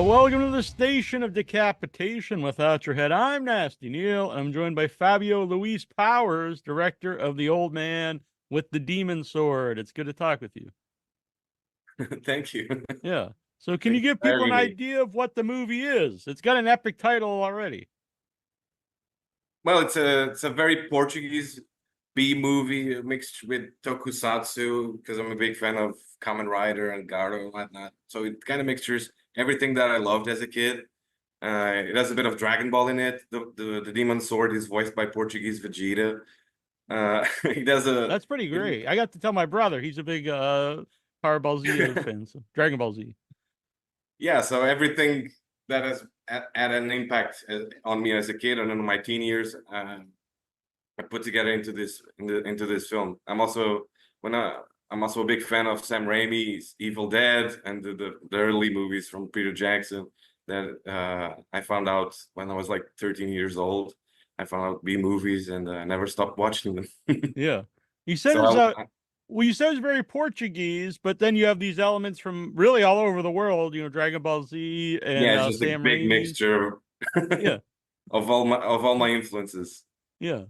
Well, welcome to the station of decapitation without your head. I'm Nasty Neil, and I'm joined by Fábio Luis Powers, director of The Old Man with the Demon Sword. It's good to talk with you. Thank you. Yeah. So can you Thanks give for people an having me. idea of what the movie is? It's got an epic title already. Well, it's a very Portuguese B movie mixed with tokusatsu because I'm a big fan of Kamen Rider and Garo and whatnot. So it kind of mixtures everything that I loved as a kid. It has a bit of Dragon Ball in it. The Demon Sword is voiced by Portuguese Vegeta. He does a That's pretty great. I got to tell my brother, he's a big Power Ball Z fan, so Dragon Ball Z. yeah. So everything that has had an impact on me as a kid and in my teen years. I put together into this film. I'm also a big fan of Sam Raimi's Evil Dead and the early movies from Peter Jackson that I found out when I was like 13 years old. I found out B movies and I never stopped watching them. Yeah. You said So it's well, you said it's very Portuguese, but then you have these elements from really all over the world, Dragon Ball Z and yeah, it's just a Sam big Raimi. mixture Yeah. of all my influences. Yeah.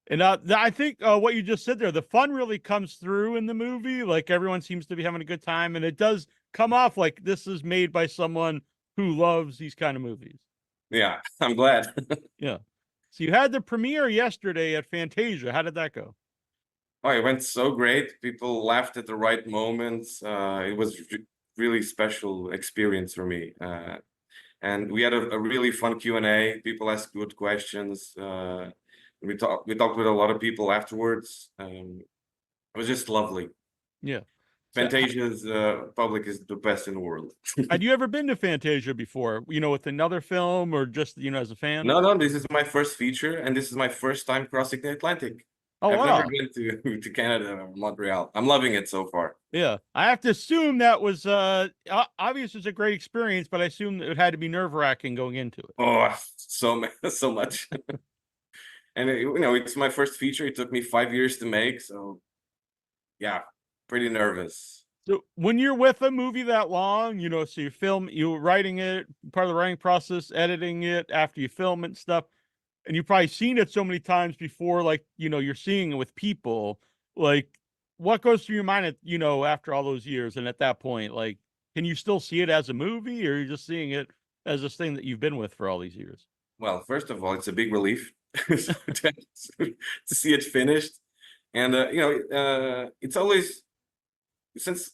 And I think what you just said there, the fun really comes through in the movie. Like everyone seems to be having a good time, and it does come off like this is made by someone who loves these kind of movies. Yeah, I'm glad. Yeah. So you had the premiere yesterday at Fantasia. How did that go? Oh, it went so great. People laughed at the right moments. It was really special experience for me. And we had a really fun Q&A. People asked good questions. We talked with a lot of people afterwards. It was just lovely. Yeah. So, Fantasia's public is the best in the world. had you ever been to Fantasia before? With another film or just as a fan? No, this is my first feature, and this is my first time crossing the Atlantic. Oh I've never wow. been to Canada or Montreal. I'm loving it so far. Yeah. I have to assume that was obvious it's a great experience, but I assume it had to be nerve-wracking going into it. Oh, so much. And it's my first feature. It took me 5 years to make, so yeah, pretty nervous. So when you're with a movie that long, so you're writing it, part of the writing process, editing it after you film it and stuff, and you've probably seen it so many times before, like, you're seeing it with people, like what goes through your mind after all those years? And at that point, like, can you still see it as a movie, or are you just seeing it as this thing that you've been with for all these years? Well, first of all, it's a big relief to see it finished. And, it's always, since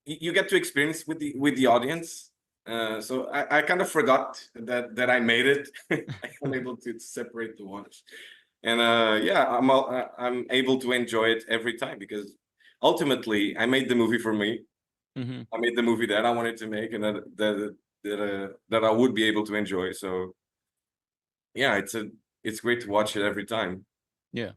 you get to experience with the audience. So I kind of forgot that I made it. I'm able to separate the ones, and yeah, I'm able to enjoy it every time because ultimately I made the movie for me. Mm-hmm. I made the movie that I wanted to make, and that I would be able to enjoy. So yeah, it's great to watch it every time. Yeah.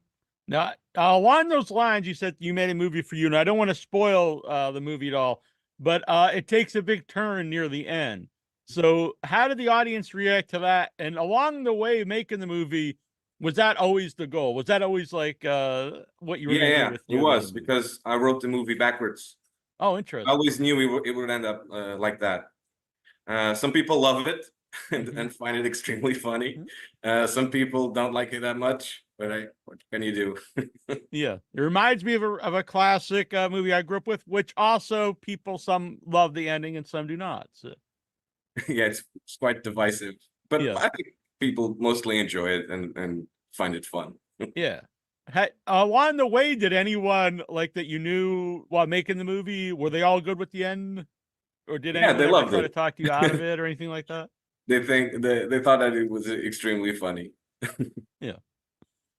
Now, along those lines, you said you made a movie for you, and I don't want to spoil the movie at all, but it takes a big turn near the end. So, how did the audience react to that? And along the way, making the movie, was that always the goal? Was that always like what you were going to do Yeah, with it the other was movie? because I wrote the movie backwards. Oh, I interesting. always knew it would end up like that. Some people love it Mm-hmm. and find it extremely funny. Mm-hmm. Some people don't like it that much, but what can you do? Yeah, it reminds me of a classic movie I grew up with, which also some love the ending and some do not. So, Yeah, it's quite divisive, but yeah. I think people mostly enjoy it and find it fun. Yeah. Along the way, did anyone like that you knew while making the movie? Were they all good with the end, or did Yeah, anyone they ever loved try to it. talk you out of it or anything like that? They thought that it was extremely funny. Yeah.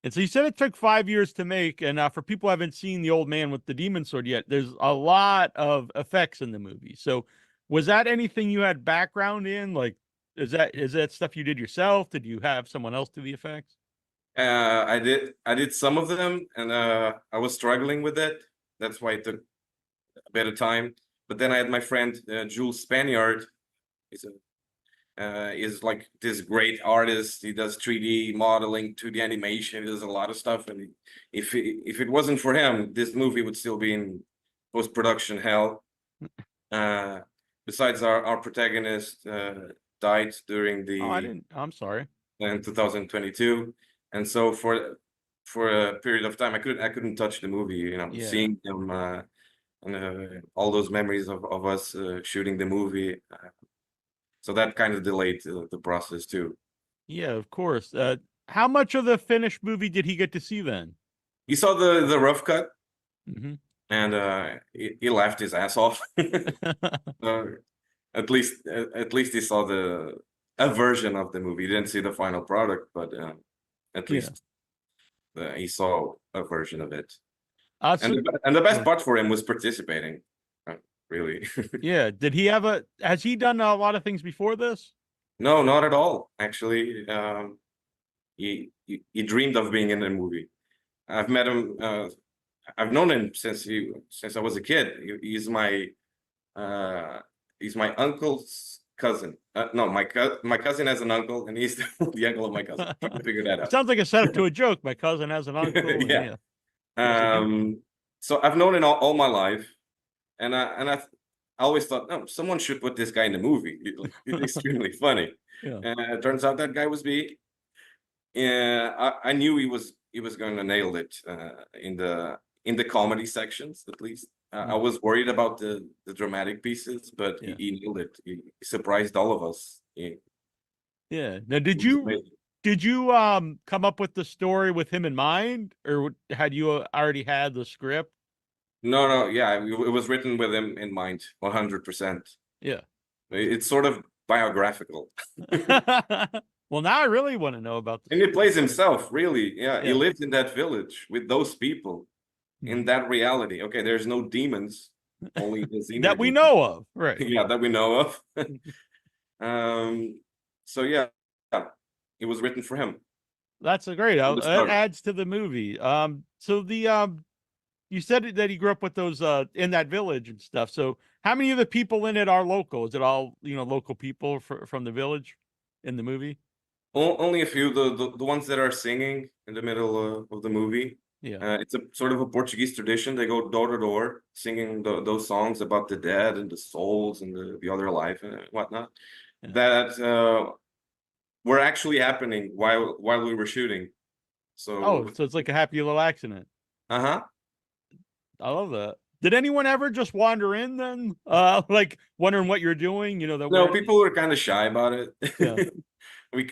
And so you said it took 5 years to make, and for people who haven't seen The Old Man with the Demon Sword yet, there's a lot of effects in the movie. So, was that anything you had background in? Like, is that stuff you did yourself? Did you have someone else do the effects? I did some of them, and I was struggling with it. That's why it took a bit of time. But then I had my friend Jules Spaniard. He's is like this great artist. He does 3D modeling, 2D animation. He does a lot of stuff. And if it wasn't for him, this movie would still be in post production hell. Uh, besides our protagonist died during Oh, I the didn't. I'm sorry. in 2022, and so for a period of time I couldn't touch the movie. You know, Yeah. seeing them and all those memories of us shooting the movie. So that kind of delayed the process too. Yeah, of course. How much of the finished movie did he get to see then? He saw the rough cut, Hmm. and he laughed his ass off. uh, at least he saw a version of the movie. He didn't see the final product, but at Yeah. least he saw a version of it. So, And the best part for him was participating. Really. yeah. Did he have has he done a lot of things before this? No, not at all. Actually, he dreamed of being in a movie. I've met him. I've known him since I was a kid. Uh, he's my uncle's cousin. No, my cousin has an uncle, and he's the uncle of my cousin. You can figure that It out. sounds like a setup to a joke. My cousin has an uncle. And Yeah. yeah. So I've known him all my life, and I always thought, no, someone should put this guy in the movie. He's extremely funny. Yeah. And it turns out that guy was big. Yeah, I knew he was going to nail it in the comedy sections at least. I was worried about the dramatic pieces, but Yeah. he nailed it. He surprised all of us. Yeah. Now, It was amazing. did you come up with the story with him in mind, or had you already had the script? No, yeah, it was written with him in mind, 100%. Yeah. It's sort of biographical. Well, now I really want to know about And he plays himself, really. Yeah, he Yeah. lives in that village with those people in that reality. Okay, there's no demons, only his inner that we demons. know of, right? Yeah, that we know of. So yeah, it was written for him. That's a great. From the That start. adds to the movie. So you said that he grew up with those in that village and stuff. So how many of the people in it are local? Is it all local people from the village in the movie? Only a few, the ones that are singing in the middle of the movie. Yeah. It's a sort of a Portuguese tradition. They go door to door singing those songs about the dead and the souls and the other life and whatnot. Yeah. That were actually happening while we were shooting. Oh, So so it's like a happy little accident. uh-huh. I love that. Did anyone ever just wander in then? Like wondering what you're doing? That No, we're people were kind of shy about it. Yeah. we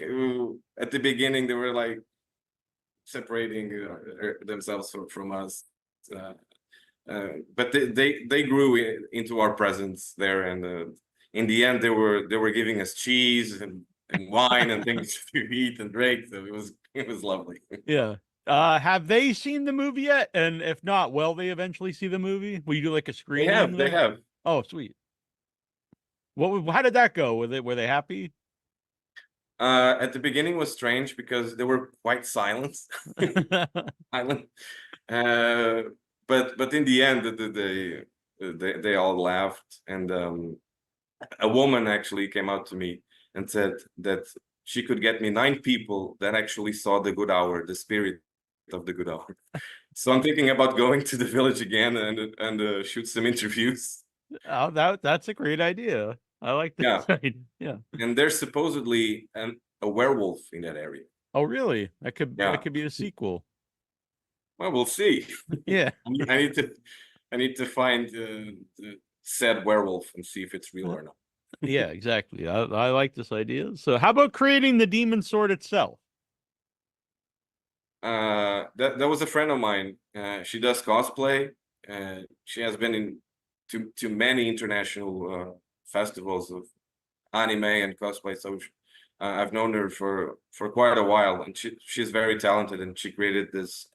at the beginning they were like separating themselves from us, but they grew into our presence there, and in the end they were giving us cheese and wine and things to eat and drink. So it was lovely. Yeah. Have they seen the movie yet? And if not, will they eventually see the movie? Will you do like a They screening? have. Oh, sweet. How did that go? Were they happy? At the beginning was strange because they were quite silent. Silent. But in the end they all laughed, and a woman actually came out to me and said that she could get me 9 people that actually saw the good hour, the spirit of the good hour. So I'm thinking about going to the village again and shoot some interviews. Oh, that's a great idea. I like Yeah. that. Yeah. And there's supposedly a werewolf in that area. Oh, really? That Yeah. could be the sequel. Well, we'll see. Yeah. I need to find the said werewolf and see if it's real or not. Yeah, exactly. I like this idea. So how about creating the demon sword itself? That was a friend of mine. She does cosplay. She has been to many international festivals of anime and cosplay. So I've known her for quite a while, and she's very talented. And she created this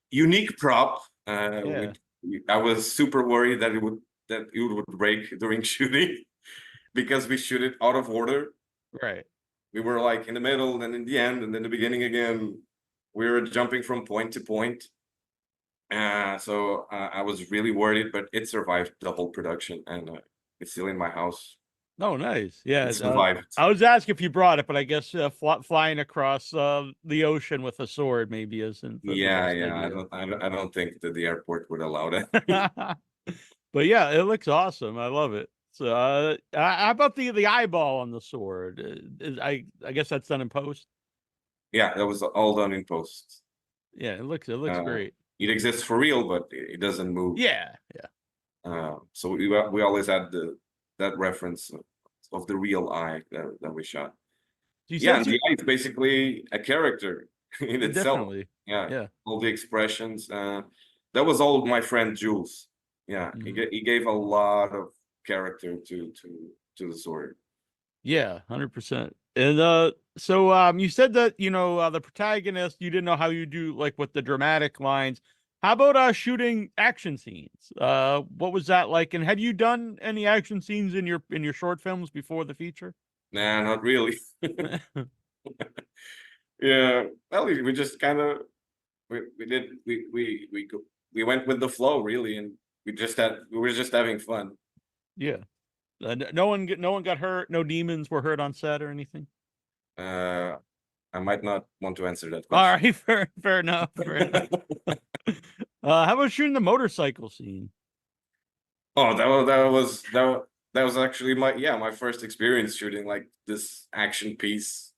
unique prop. Yeah. I was super worried that it would break during shooting because we shoot it out of order. Right. We were like in the middle, then in the end, and then the beginning again. We were jumping from point to point. So I was really worried, but it survived the whole production, and it's still in my house. Oh, nice. Yeah. It survived. I was asking if you brought it, but I guess flying across the ocean with a sword maybe isn't the Yeah, best yeah. idea. I don't think that the airport would allow that. But yeah, it looks awesome. I love it. So, how about the eyeball on the sword? I guess that's done in post. Yeah, that was all done in post. Yeah, it looks great. It exists for real, but it doesn't move. Yeah, yeah. So we always had that reference of the real eye that we shot. You Yeah, said and the eye is basically a character in itself. definitely. Yeah, Yeah. all the expressions. That was all my friend Jules. Yeah, Mhm. he gave a lot of character to the sword. Yeah, 100%. And so you said that the protagonist, you didn't know how you do like with the dramatic lines. How about shooting action scenes? What was that like? And had you done any action scenes in your short films before the feature? Nah, not really. Yeah, well, we just kind of we did we went with the flow really, and we were just having fun. Yeah. No one got hurt. No demons were hurt on set or anything. Uh, I might not want to answer that All question. right, fair enough. Fair enough. How about shooting the motorcycle scene? Oh, that was actually my first experience shooting like this action piece.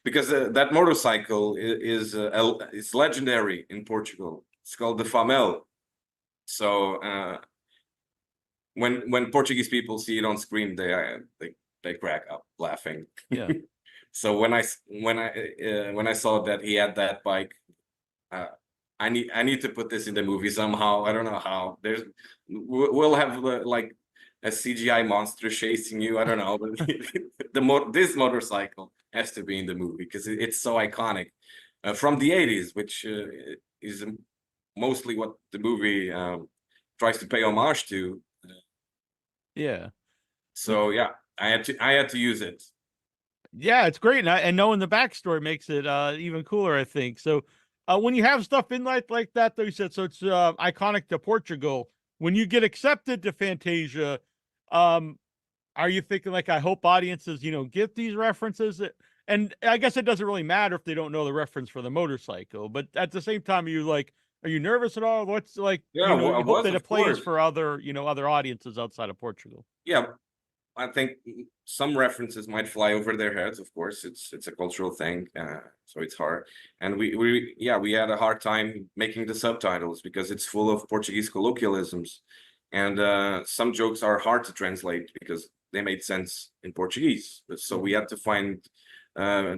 Because that motorcycle is legendary in Portugal. It's called the Famel. So when Portuguese people see it on screen, they crack up laughing. Yeah. So when I saw that he had that bike, uh, I need to put this in the movie somehow. I don't know how. We'll have like a CGI monster chasing you. I don't know, but this motorcycle has to be in the movie because it's so iconic from the '80s, which is mostly what the movie tries to pay homage to. Yeah. So yeah, I had to use it. Yeah, it's great, and knowing the backstory makes it even cooler, I think. So, when you have stuff in like that, though, you said so it's iconic to Portugal. When you get accepted to Fantasia, um, are you thinking like, I hope audiences, get these references? And I guess it doesn't really matter if they don't know the reference for the motorcycle, but at the same time, are you nervous at all? What's like, Yeah, I you hope was, that it of plays course. for other, other audiences outside of Portugal. Yeah, I think some references might fly over their heads. Of course, it's a cultural thing, so it's hard. And we had a hard time making the subtitles because it's full of Portuguese colloquialisms, and some jokes are hard to translate because they made sense in Portuguese. So we had to find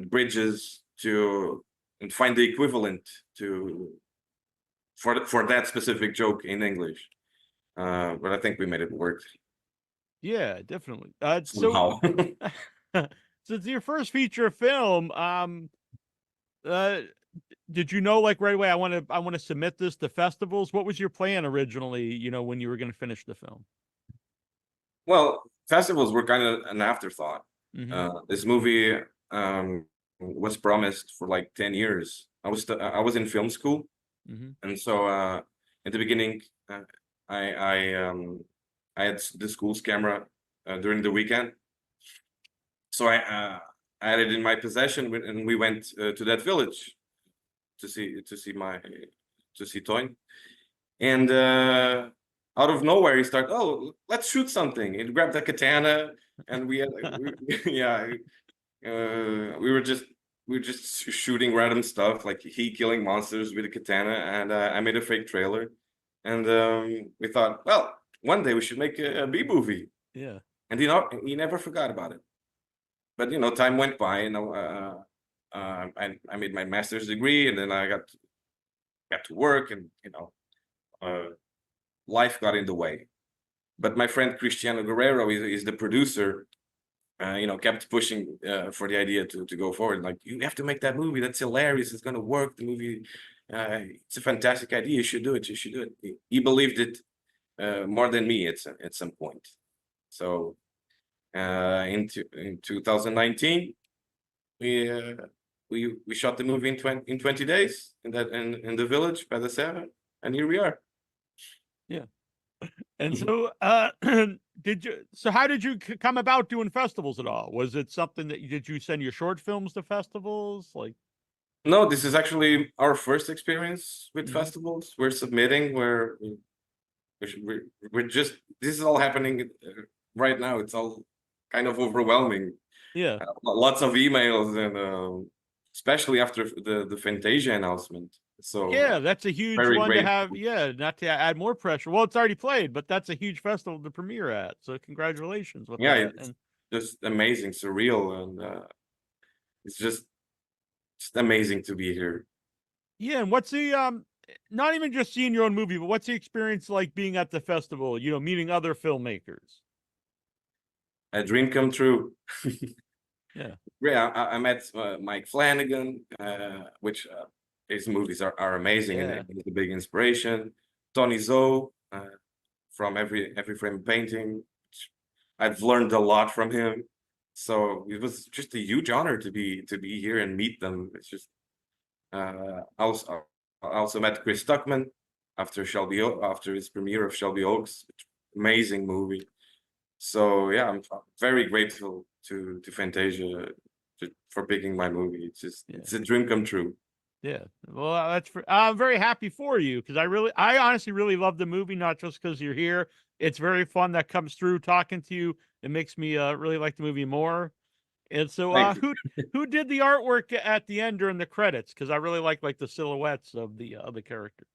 bridges to and find the equivalent to for that specific joke in English. But I think we made it work Yeah, definitely. So somehow. so it's your first feature film. Uh, did you know like right away? I want to submit this to festivals. What was your plan originally? When you were going to finish the film. Well, festivals were kind of an afterthought. Hmm. This movie was promised for like 10 years. I was in film school, Hmm. and so at the beginning, I I I had the school's camera during the weekend, so I had it in my possession, and we went to that village to see Toyn, and out of nowhere he started, oh, let's shoot something. He grabbed a katana, and yeah, we were just shooting random stuff, like he killing monsters with a katana, and I made a fake trailer, and we thought, well, one day we should make a B movie, Yeah. and he never forgot about it. But time went by, and I made my master's degree, and then I got to work, and life got in the way. But my friend Cristiano Guerrero is the producer. Kept pushing for the idea to go forward. Like, you have to make that movie. That's hilarious. It's gonna work. The movie, it's a fantastic idea. You should do it. You should do it. He believed it more than me at some point. So in 2019, we shot the movie in 20 days in the village by the Serra, and here we are. Yeah. And so, how did you come about doing festivals at all? Was it something that did you send your short films to festivals? Like, No, this is actually our first experience with Mhm. festivals. We're submitting. We're just this is all happening right now it's all kind of overwhelming. Yeah. Lots of emails, and especially after the Fantasia announcement. So Yeah, that's a huge very one to have. grateful. Yeah, not to add more pressure. Well, it's already played, but that's a huge festival to premiere at. So congratulations with Yeah, that. it's And just amazing, surreal, and it's just amazing to be here. yeah, and what's the not even just seeing your own movie, but what's the experience like being at the festival, meeting other filmmakers? A dream come true. Yeah. Yeah, I met Mike Flanagan, which his movies are amazing, and Yeah. he's a big inspiration. Tony Zoe, from every frame painting. I've learned a lot from him, so it was just a huge honor to be here and meet them. It's just I also met Chris Stuckman after his premiere of Shelby Oaks. Amazing movie. So yeah, I'm very grateful to Fantasia for picking my movie. Yeah. It's a dream come true. Yeah. Well, I'm very happy for you because I honestly really love the movie, not just because you're here. It's very fun that comes through talking to you. It makes me really like the movie more. And so, Thank you. who did the artwork at the end during the credits? Because I really like the silhouettes of the character.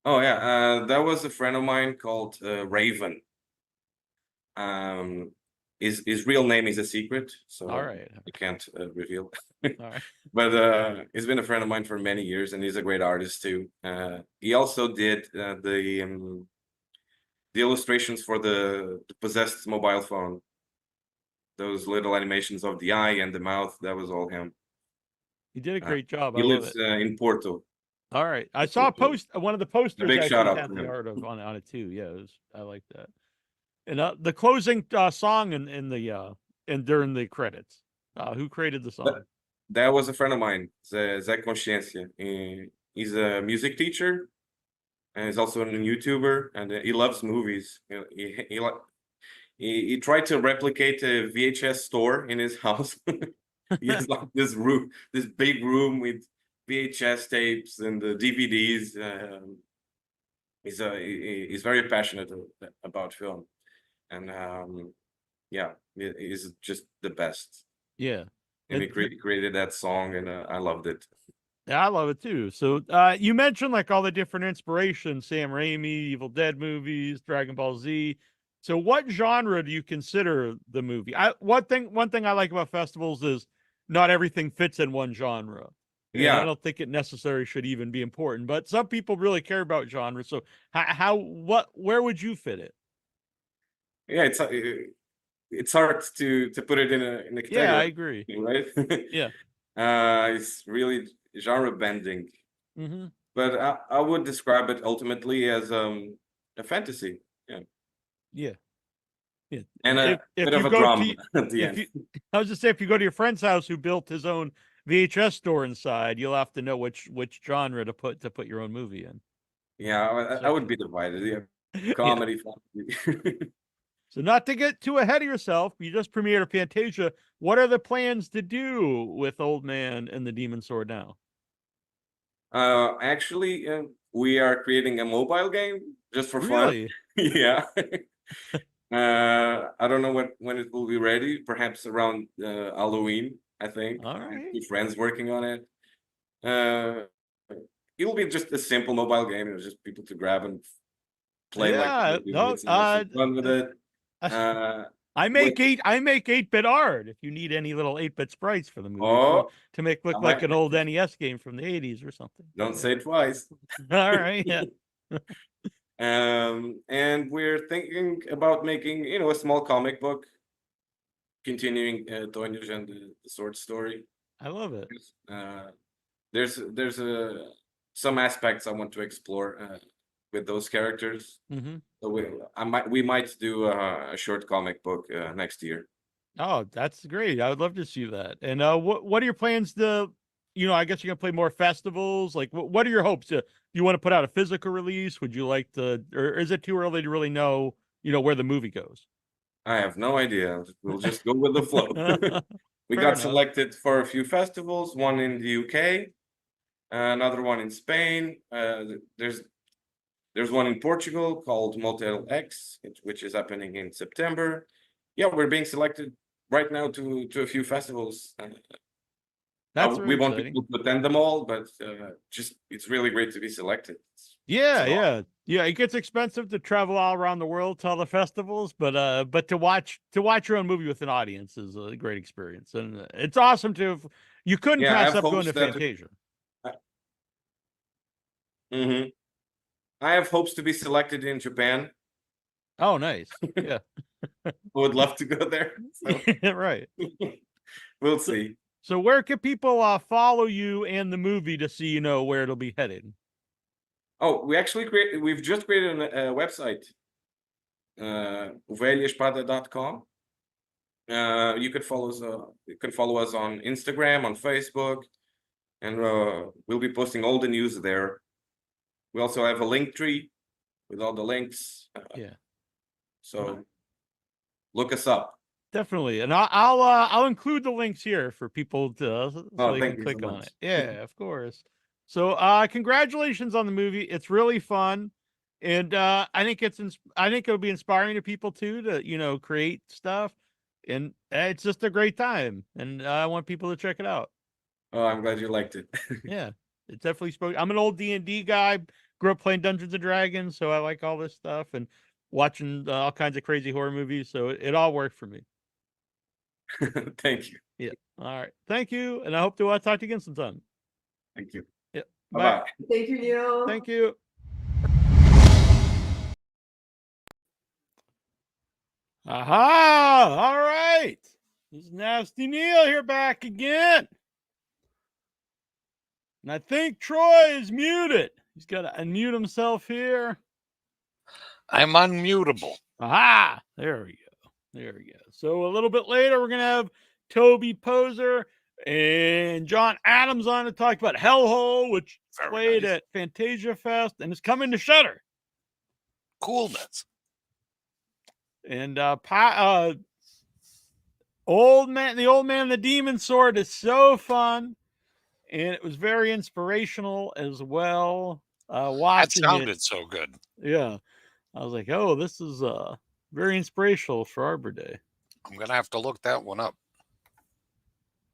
Oh yeah, that was a friend of mine called Raven. Um, his real name is a secret, All so right. I can't reveal. All right. But he's been a friend of mine for many years, and he's a great artist too. He also did the illustrations for the possessed mobile phone. Those little animations of the eye and the mouth, that was all him. You did a great job. I He love lives it. in Porto. All right. I saw a post. One of the A posters big shout actually out had to the him. art of on it too. Yeah, I like that. And the closing song in the and during the credits. Who created the That, song? that was a friend of mine, Zé Consciência. He's a music teacher, and he's also a YouTuber, and he loves movies. He tried to replicate a VHS store in his house. He has like this big room with VHS tapes and the DVDs. He's very passionate about film, and yeah, he's just the best. Yeah. And he And created that song, and I loved it. yeah, I love it too. So you mentioned like all the different inspirations, Sam Raimi, Evil Dead movies, Dragon Ball Z. So what genre do you consider the movie? One thing I like about festivals is not everything fits in one genre. And I Yeah, don't think it necessarily should even be important, but some people really care about genre. So where would you fit it? yeah, it's hard to put it in a Yeah, I category, agree. right? Yeah. It's really genre bending, Hmm. but I would describe it ultimately as a fantasy, yeah, Yeah. Yeah. and a If bit of you a go drama to at the if end. you I was just say if you go to your friend's house who built his own VHS store inside, you'll have to know which genre to put your own movie in. Yeah, I So would be divided. Yeah, yeah. comedy, fantasy. So not to get too ahead of yourself, you just premiered a Fantasia. What are the plans to do with Old Man and the Demon Sword now? Actually, we are creating a mobile game just for fun. Really? Yeah. I don't know when it will be ready. Perhaps around Halloween, I think. All I have right. two friends working on it. Uh, it will be just a simple mobile game. It's just people to grab and play like Yeah. they do No. it and have some fun with it. Uh, I with make 8-bit art. If you need any little 8-bit sprites for the movie oh, to make I look like might an old NES game from the 80s or something. don't Yeah. say it twice. All right. Yeah. And we're thinking about making, a small comic book, continuing Tonhos and the sword story. I love it. Uh, there's some aspects I want to explore with those characters. Hmm. So we might do a short comic book next year. Oh, that's great. I would love to see that. And what are your plans to, I guess you're gonna play more festivals. Like, what are your hopes? Do you want to put out a physical release? Would you like to, or is it too early to really know, where the movie goes? I have no idea. We'll just go with the flow. We Fair got enough. selected for a few festivals, one in the UK, another one in Spain. There's one in Portugal called Motel X, which is happening in September. yeah, we're being selected right now to a few festivals. That's We very want exciting. people to attend them all, but just it's really great to be selected. Yeah, an honor. yeah. It gets expensive to travel all around the world to all the festivals, but to watch your own movie with an audience is a great experience, and it's awesome to. You couldn't Yeah, I pass have up going hopes to that. Fantasia. Mhm. I have hopes to be selected in Japan. Oh, nice. Yeah, I would love to go there. So right. we'll So, see. so where can people follow you and the movie to see where it'll be headed? Oh, we've just created a website, ovelhaespada.com. You can follow us. You can follow us on Instagram, on Facebook, and we'll be posting all the news there. We also have a link tree with all the links. Yeah, So look us up. definitely, and I'll include the links here for people to so Oh, they thank can you so click on much. it. Yeah, of course. So congratulations on the movie. It's really fun. And I think I think it'll be inspiring to people too to create stuff, and it's just a great time. And I want people to check it out. Oh, I'm glad you liked it. Yeah, it definitely spoke. I'm an old D&D guy. Grew up playing Dungeons and Dragons, so I like all this stuff and watching all kinds of crazy horror movies. So it all worked for me. Thank you. Yeah. All right. Thank you, and I hope to talk to you again sometime. Thank you. Yeah. Bye Bye. bye. Thank you, Neil. Thank you. Aha! All right. This is Nasty Neil here back again. And I think Troy is muted. He's got to unmute himself here. I'm unmutable. Aha! There we go. There we go. So a little bit later, we're going to have Toby Poser and John Adams on to talk about Hellhole, which Very played nice. at Fantasia Fest and is coming to Shudder. Coolness. And the old man and the demon sword is so fun, and it was very inspirational as well. That Watching sounded it, so good. yeah, I was like, oh, this is very inspirational for Arbor Day. I'm gonna have to look that one up.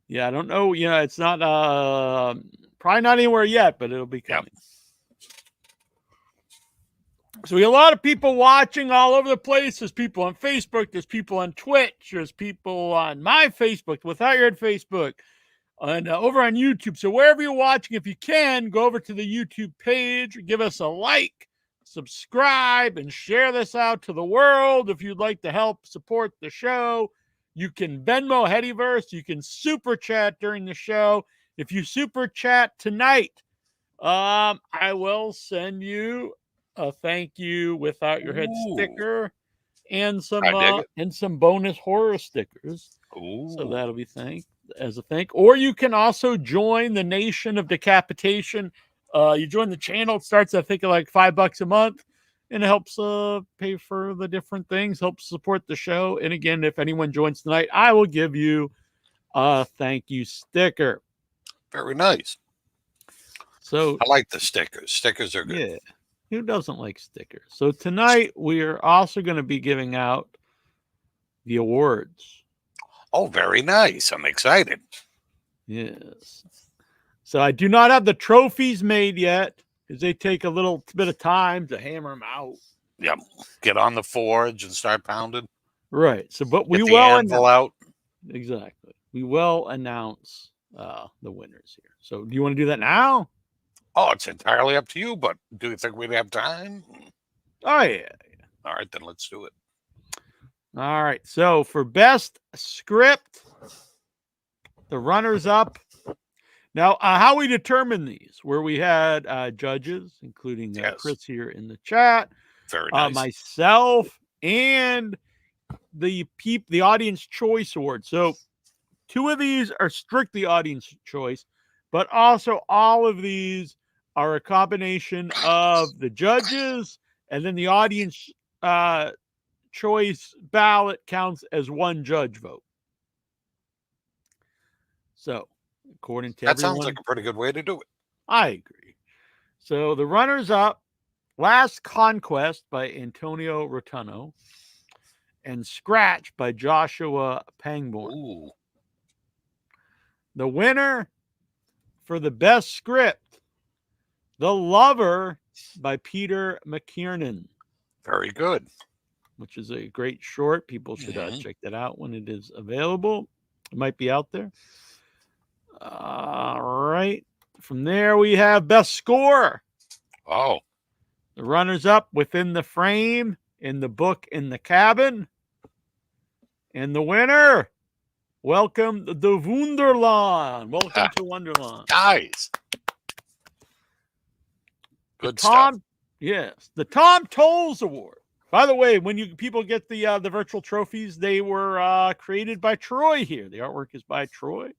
Yeah, I don't know. It's not probably not anywhere yet, but it'll be coming. Yep. So we have a lot of people watching all over the place. There's people on Facebook. There's people on Twitch. There's people on my Facebook, Without Your Head Facebook, and over on YouTube. So wherever you're watching, if you can, go over to the YouTube page, give us a like, subscribe, and share this out to the world. If you'd like to help support the show, you can Venmo Headyverse. You can super chat during the show. If you super chat tonight, I will send you a thank you Without Your Head sticker and some bonus horror stickers. Ooh. So that'll be as a thank. Or you can also join the Nation of Decapitation. You join the channel. It starts, I think, at like $5 a month, and it helps pay for the different things, helps support the show. And again, if anyone joins tonight, I will give you a thank you sticker. Very nice. So I like the stickers. Stickers are good. Yeah. Who doesn't like stickers? So tonight we are also going to be giving out the awards. Oh, very nice. I'm excited. Yes. So I do not have the trophies made yet because they take a little bit of time to hammer them out. Yep. Get on the forge and start pounding. Right. So, but we Get the will anvil out. Exactly. We will announce the winners here. So do you want to do that now? Oh, it's entirely up to you, but do you think we'd have time? Oh, yeah. All right, then let's do it. All right. So for best script, the runners up. Now, how we determine these, where we had judges, including Chris here in the chat, very nice. Myself, and the audience choice award. So 2 of these are strictly audience choice, but also all of these are a combination of the judges, and then the audience choice ballot counts as one judge vote. So, according to that everyone, sounds like a pretty good way to do it. I agree. So the runners up: Last Conquest by Antonio Rotuno, and Scratch by Joshua Pangborn. Ooh. The winner for the best script, The Lover by Peter McKiernan, Very good. which is a great short. People should check that out when it is available. It might be out there. All right. From there, we have best score. Oh, The runners up, Within the Frame, In the Book, In the Cabin. And the winner, Welcome to Wonderland. Welcome to Wonderland. nice. Good stuff. Tom, yes, the Tom Tolles Award. By the way, when people get the virtual trophies, they were created by Troy here. The artwork is by Troy.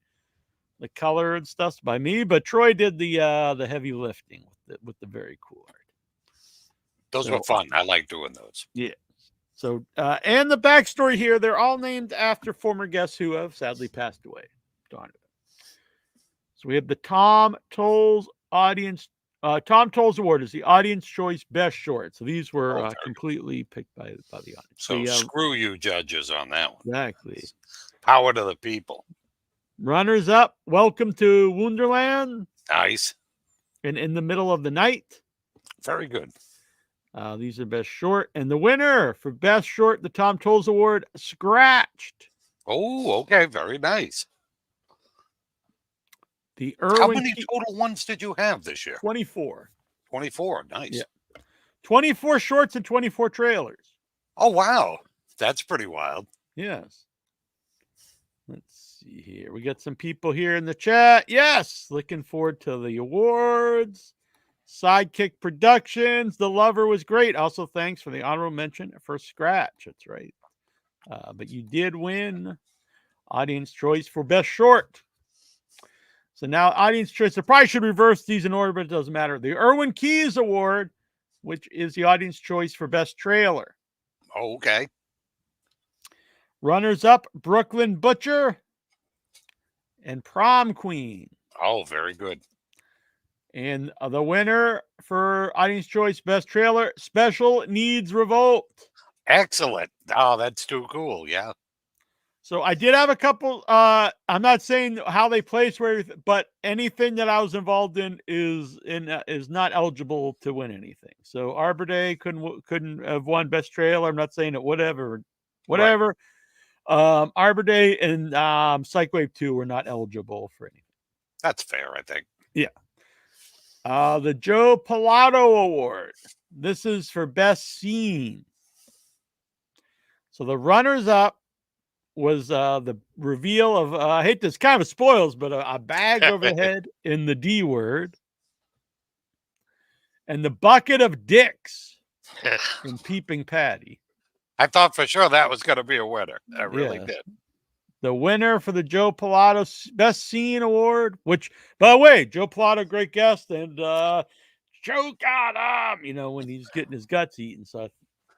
The color and stuff's by me, but Troy did the heavy lifting with the very cool art. Those were fun. I like doing those. Yeah. So and the backstory here, they're all named after former guests who have sadly passed away. Darn it. So we have the Tom Tolles Award is the Audience Choice Best Short. So these were completely picked by the audience. So screw you, judges, on that one. Exactly. Power to the people. Runners up, Welcome to Wonderland. Nice. And In the Middle of the Night. Very good. These are best short. And the winner for best short, the Tom Tolles Award, Scratched. Oh, okay. Very nice. The How many total ones did you have this year? 24. 24. Nice. Yeah. 24 shorts and 24 trailers. Oh, wow. That's pretty wild. Yes. Let's see here. We got some people here in the chat. Yes. Looking forward to the awards. Sidekick Productions. The Lover was great. Also, thanks for the honorable mention for Scratch. That's right. But you did win Audience Choice for Best Short. So now Audience Choice. I probably should reverse these in order, but it doesn't matter. The Irwin Keyes Award, which is the Audience Choice for Best Trailer. Oh, okay. Runners up, Brooklyn Butcher and Prom Queen. Oh, very good. And the winner for Audience Choice Best Trailer, Special Needs Revolt. Excellent. Oh, that's too cool. Yeah. So I did have a couple. I'm not saying how they place where, but anything that I was involved in is not eligible to win anything. So Arbor Day couldn't have won Best Trailer. I'm not saying it would have or whatever. Right. Arbor Day and Psychwave 2 were not eligible for anything. That's fair, I think. Yeah. The Joe Pilato Award. This is for Best Scene. So the runners up was the reveal of, I hate this, kind of spoils, but a bag over the head in The D Word. And the bucket of dicks in Peeping Patty. I thought for sure that was going to be a winner. I really did. The winner for the Joe Pilato Best Scene Award, which, by the way, Joe Pilato, great guest, and Joe got him, when he's getting his guts eaten. So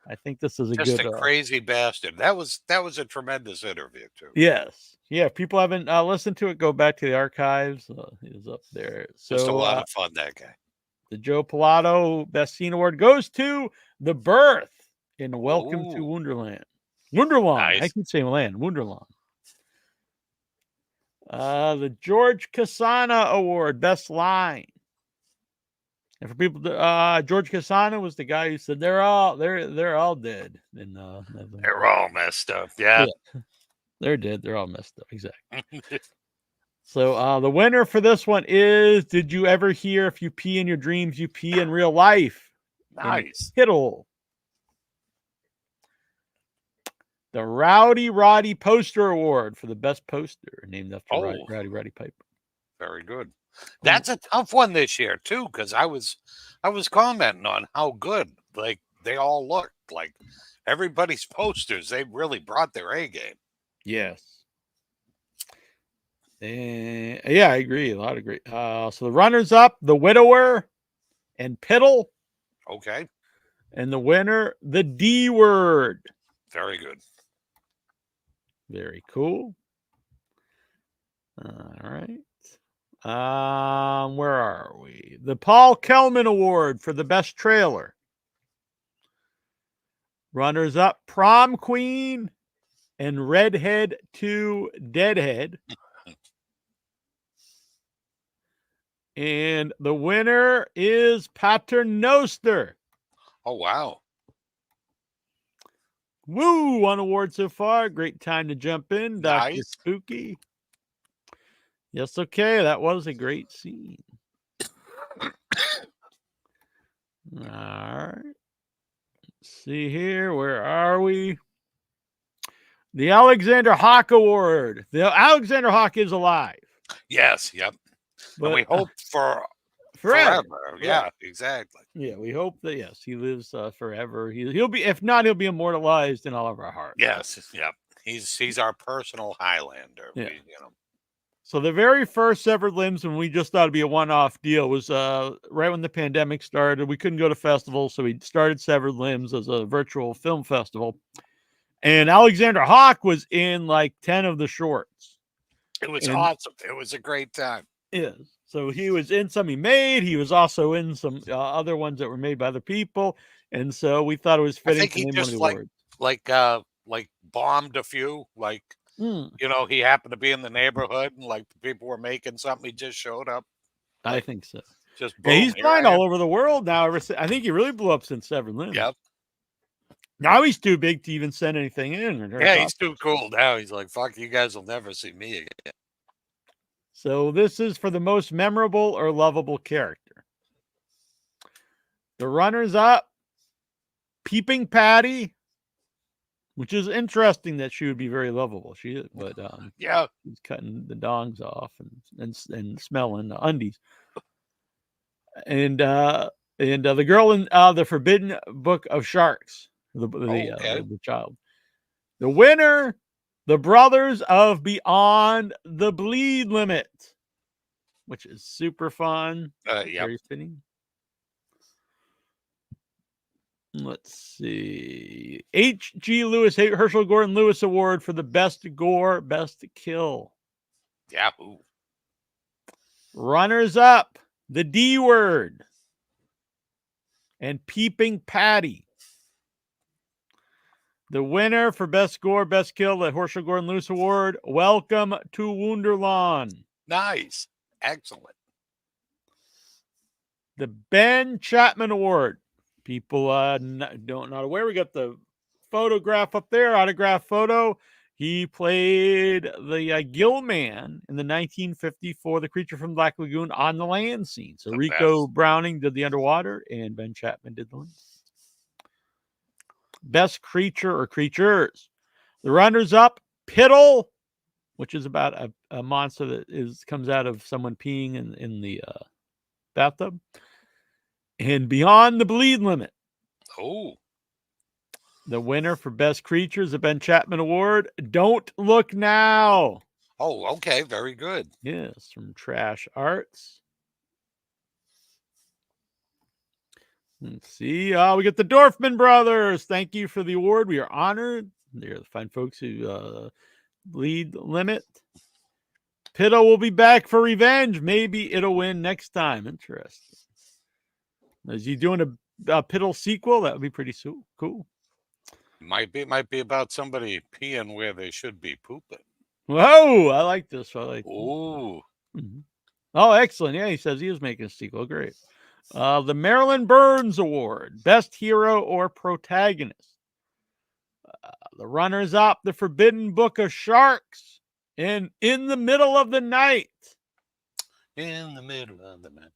I think this is just a crazy bastard. That was a tremendous interview too. Yes. Yeah. If people haven't listened to it, go back to the archives. It is up there. So just a lot of fun, that guy. The Joe Pilato Best Scene Award goes to The Birth in Welcome to Wonderland. Wonderland. Nice. I keep saying land. Wonderland. The George Casana Award, Best Line. And for people, George Casana was the guy who said they're all dead. And they're all messed up. Yeah. They're dead. They're all messed up. Exactly. So the winner for this one is, did you ever hear if you pee in your dreams, you pee in real life? Nice. Kittle. The Rowdy Roddy Poster Award for the best poster, named after Rowdy Piper. Very good. That's a tough one this year too, because I was commenting on how good like they all looked. Like everybody's posters, they really brought their A game. Yes. Yeah, I agree. A lot of great. So the runners up, The Widower and Piddle. Okay. And the winner, The D Word. Very good. Very cool. All right. Where are we? The Paul Kellman Award for the best trailer. Runners up, Prom Queen and Redhead to Deadhead. And the winner is Paternoster. Oh, wow. Woo! One award so far. Great time to jump in, Dr. Nice. Spooky. Yes, okay. That was a great scene. All right. Let's see here. Where are we? The Alexander Hawk Award. The Alexander Hawk is alive. Yes, yep. But And we hope for forever. forever. Yeah, exactly. Yeah, we hope that, yes, he lives forever. He'll be, if not, he'll be immortalized in all of our hearts. Yes, yep. He's our personal Highlander. Yeah. We. So the very first Severed Limbs, when we just thought it'd be a one-off deal, was right when the pandemic started. We couldn't go to festivals, so we started Severed Limbs as a virtual film festival. And Alexander Hawk was in like 10 of the shorts. It was awesome. It was a great time. Yeah. So he was in some he made. He was also in some other ones that were made by other people. And so we thought it was fitting. I think he just like bombed a few. Like, he happened to be in the neighborhood and like people were making something. He just showed up. I think so. Just boom, he's flying all over the world now. I think he really blew up since Severed Limbs. Yep. Now he's too big to even send anything in. Yeah, he's too cool now. He's like, fuck, you guys will never see me again. So this is for the most memorable or lovable character. The runners up, Peeping Patty, which is interesting that she would be very lovable. She is, but yeah, she's cutting the dongs off and smelling the undies. And the girl in the Forbidden Book of Sharks, the child. The winner, the Brothers of Beyond the Bleed Limit, which is super fun. Very fitting. Let's see. H.G. Lewis, Herschel Gordon Lewis Award for the best gore, best kill. Yahoo. Runners up, The D Word and Peeping Patty. The winner for best gore, best kill, the Herschel Gordon Lewis Award. Welcome to Wonderland. Nice. Excellent. The Ben Chapman Award. People not aware. We got the photograph up there, autograph photo. He played the Gill Man in the 1954 The Creature from Black Lagoon on the land scene. So Rico Browning did the underwater and Ben Chapman did the land. Best creature or creatures. The runners up, Piddle, which is about a monster that comes out of someone peeing in the bathtub. And Beyond the Bleed Limit. Oh. The winner for best creatures, the Ben Chapman Award, Don't Look Now. Oh, okay. Very good. Yes, from Trash Arts. Let's see. We get the Dorfman brothers. Thank you for the award. We are honored. They're the fine folks who lead Limit. Piddle will be back for revenge. Maybe it'll win next time. Interesting. Is he doing a Piddle sequel? That would be pretty cool. Might be about somebody peeing where they should be pooping. Whoa! I like this. Ooh. Mm-hmm. Oh, excellent. Yeah, he says he is making a sequel. Great. The Marilyn Burns Award, Best Hero or Protagonist. The runners up, The Forbidden Book of Sharks, and In the Middle of the Night. In the middle of the night.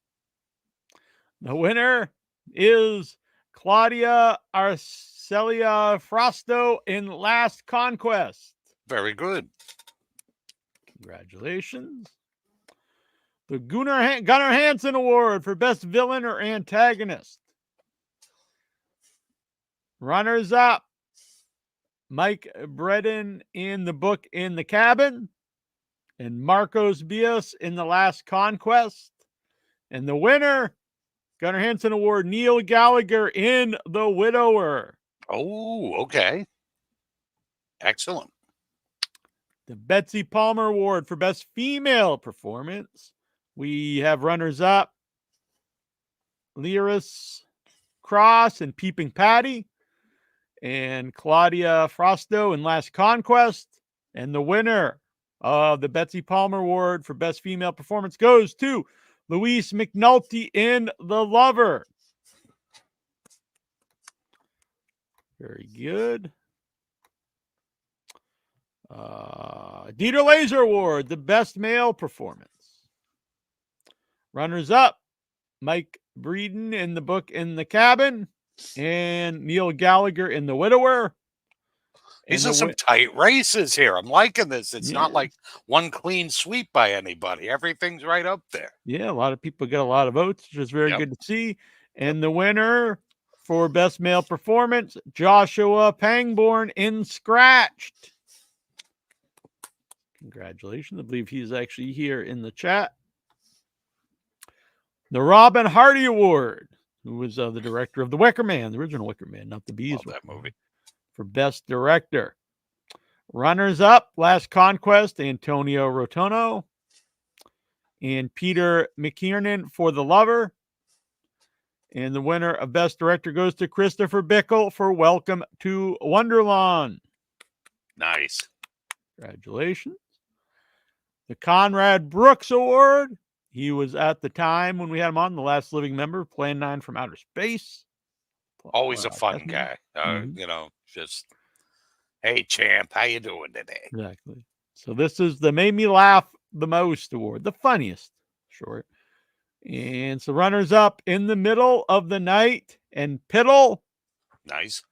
The winner is Claudia Arcelia Frosto in Last Conquest. Very good. Congratulations. The Gunnar Hansen Award for Best Villain or Antagonist. Runners up, Mike Bredin in the book In the Cabin, and Marcos Bias in The Last Conquest. And the winner, Gunnar Hansen Award, Neil Gallagher in The Widower. Oh, okay. Excellent. The Betsy Palmer Award for Best Female Performance. We have runners up, Lyris Cross and Peeping Patty. and Claudia Frosto in Last Conquest. And the winner of the Betsy Palmer Award for Best Female Performance goes to Louise McNulty in The Lover. Very good. Dieter Laser Award, the Best Male Performance. Runners up, Mike Breeden in the book In the Cabin, and Neil Gallagher in The Widower. These are some tight races here. I'm liking this. It's not Yeah. like one clean sweep by anybody. Everything's right up there. Yeah, a lot of people get a lot of votes, which is very Yep. good to see. And the winner for Best Male Performance, Joshua Pangborn in Scratched. Congratulations. I believe he's actually here in the chat. The Robin Hardy Award, who was the director of The Wicker Man, the original Wicker Man, not the Bees. Love that movie. For Best Director. Runners up, Last Conquest, Antonio Rotono. And Peter McKiernan for The Lover. And the winner of Best Director goes to Christopher Bickle for Welcome to Wonderland. Nice. Congratulations. The Conrad Brooks Award. He was at the time when we had him on, the last living member of Plan 9 from Outer Space. Always a fun Definitely. guy. You know, just, hey, champ, how you doing today? Exactly. So this is the Made Me Laugh the Most Award, the funniest short. And so runners up, In the Middle of the Night and Piddle. Nice.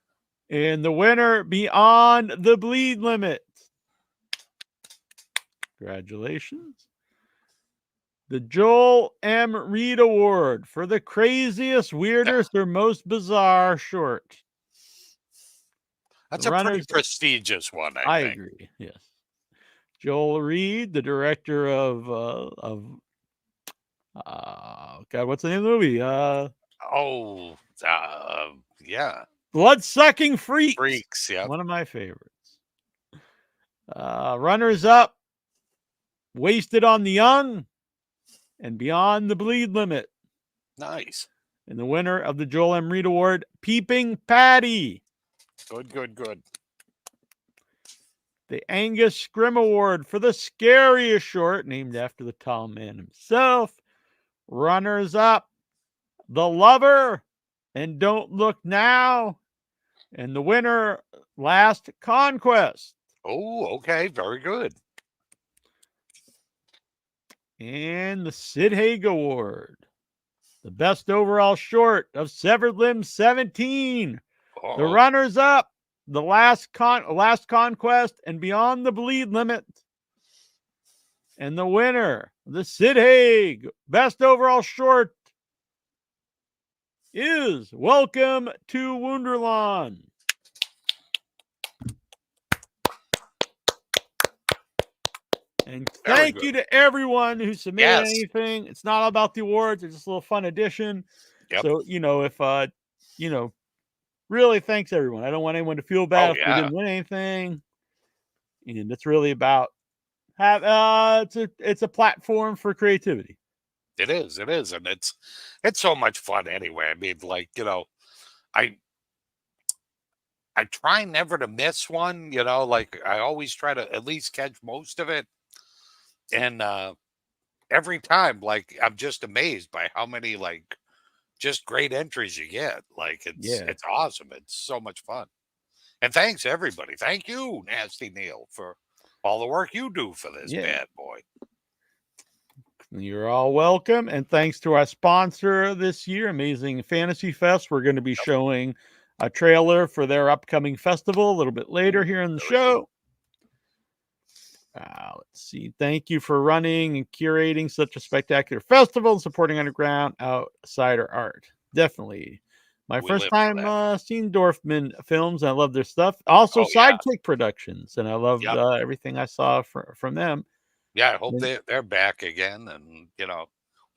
And the winner, Beyond the Bleed Limit. Congratulations. The Joel M. Reed Award for the craziest, weirdest, or most bizarre short. That's The a pretty runners- prestigious one, I think. agree. Yes. Joel Reed, the director of God, what's the name of the movie? Yeah. Blood-Sucking Freaks. Freaks, yeah. One of my favorites. Runners up, Wasted on the Young and Beyond the Bleed Limit. Nice. And the winner of the Joel M. Reed Award, Peeping Patty. Good. The Angus Scrimm Award for the scariest short, named after the tall man himself. Runners up, The Lover and Don't Look Now. And the winner, Last Conquest. Oh, okay. Very good. And the Sid Haig Award, the best overall short of Severed Limbs 17. The Oh, runners up, The Last Conquest and Beyond the Bleed Limit. And the winner, the Sid Haig best overall short, is Welcome to Wonderland. And Very thank good. you to everyone who submitted Yes. anything. It's not all about the awards. It's just a little fun addition. Yep. So, if, really thanks everyone. I don't want anyone to feel bad if they yeah. didn't win anything. And it's really about it's a platform for creativity. It is, and it's so much fun anyway. I mean, like, I try never to miss one, like I always try to at least catch most of it. And every time, like, I'm just amazed by how many, like, just great entries you get. Like, it's awesome. It's so much fun. And thanks everybody. Thank you, Nasty Neil, for all the work you do for this bad boy. You're all welcome. And thanks to our sponsor this year, Amazing Fantasy Fest. We're going to be showing a trailer for their upcoming festival a little bit later here in the show. Let's see. Thank you for running and curating such a spectacular festival and supporting underground outsider art. Definitely. My first time seeing Dorfman films. I love their stuff. Also, Sidekick Productions. And I love everything I saw from them. Yeah, I hope they're back again and,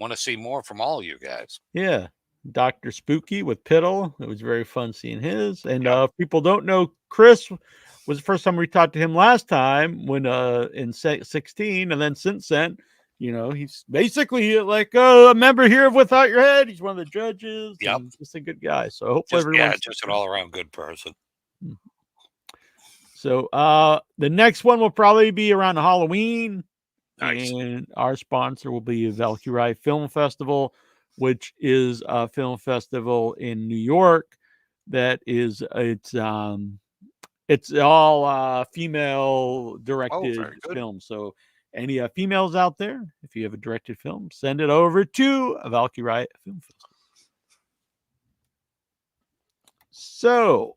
want to see more from all you guys. Yeah. Dr. Spooky with Piddle. It was very fun seeing his. And if people don't know, Chris was the first time we talked to him last time when in 16. And then since then, he's basically like a member here of Without Your Head. He's one of the judges. Yep. And just a good guy. So hopefully everyone's just an all-around good person. So the next one will probably be around Halloween. Nice. And our sponsor will be Valkyrie Film Festival, which is a film festival in New York. It's all female directed very good. films. So any females out there, if you have a directed film, send it over to Valkyrie Film Festival. So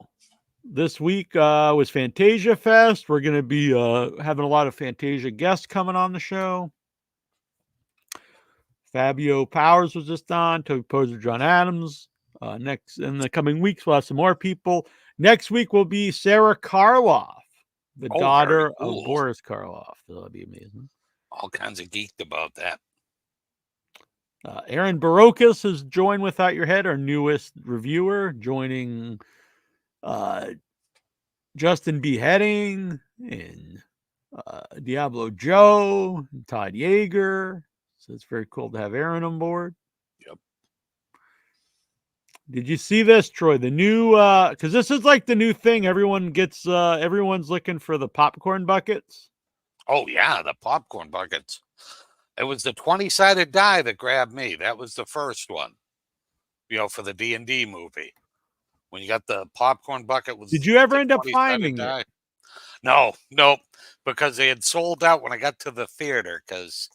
this week was Fantasia Fest. We're going to be having a lot of Fantasia guests coming on the show. Fábio Powers was just on. Toby Poser John Adams. Next in the coming weeks, we'll have some more people. Next week will be Sarah Karloff, the daughter of Boris Karloff. That'll be amazing. All kinds of geeked about that. Aaron Barocas has joined Without Your Head, our newest reviewer, joining Justin Beheading and Diablo Joe and Todd Yeager. So it's very cool to have Aaron on board. Yep. Did you see this, Troy? The new because this is like the new thing. Everyone's looking for the popcorn buckets. Oh yeah, the popcorn buckets. It was the 20-sided die that grabbed me. That was the first one. For the D&D movie. When you got the popcorn bucket, did you ever end up finding it? No, because they had sold out when I got to the theater, because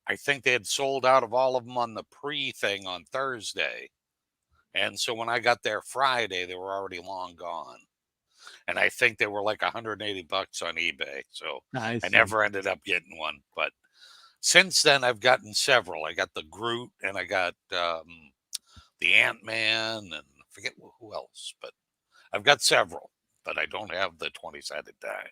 I think they had sold out of all of them on the pre-thing on Thursday. And so when I got there Friday, they were already long gone. And I think they were like $180 on eBay. So I never ended up getting one. But since then, I've gotten several. I got the Groot, and I got the Ant-Man, and I forget who else. But I've got several, but I don't have the 20-sided die.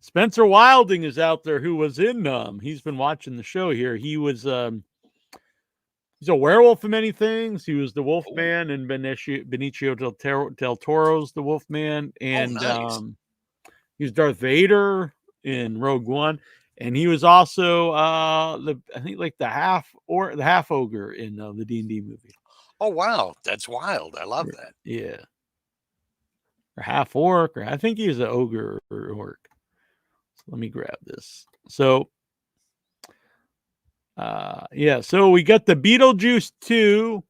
Spencer Wilding is out there, who was in he's been watching the show here. He was he's a werewolf in many things. He was the Wolfman in Benicio del Toro's The Wolfman, and nice. he was Darth Vader in Rogue One, and he was also I think like the half ogre in the D&D movie. Oh wow, that's wild! I love that. Yeah, or half orc, or I think he's an ogre or orc. Let me grab this. So, so we got the Beetlejuice 2.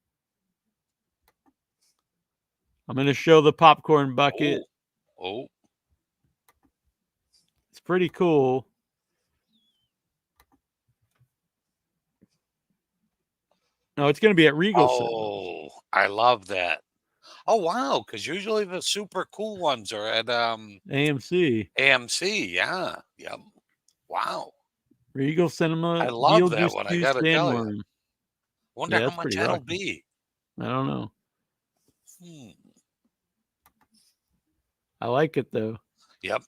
I'm going to show the popcorn bucket. Oh. It's pretty cool. No, it's going to be at Regal. Oh, I love that. Oh, wow, because usually the super cool ones are at AMC. AMC, yeah. Yep. Wow. Regal Cinema. I love that one, I got to tell you. Wonder how much that'll be. I don't know. I like it, though. Yep.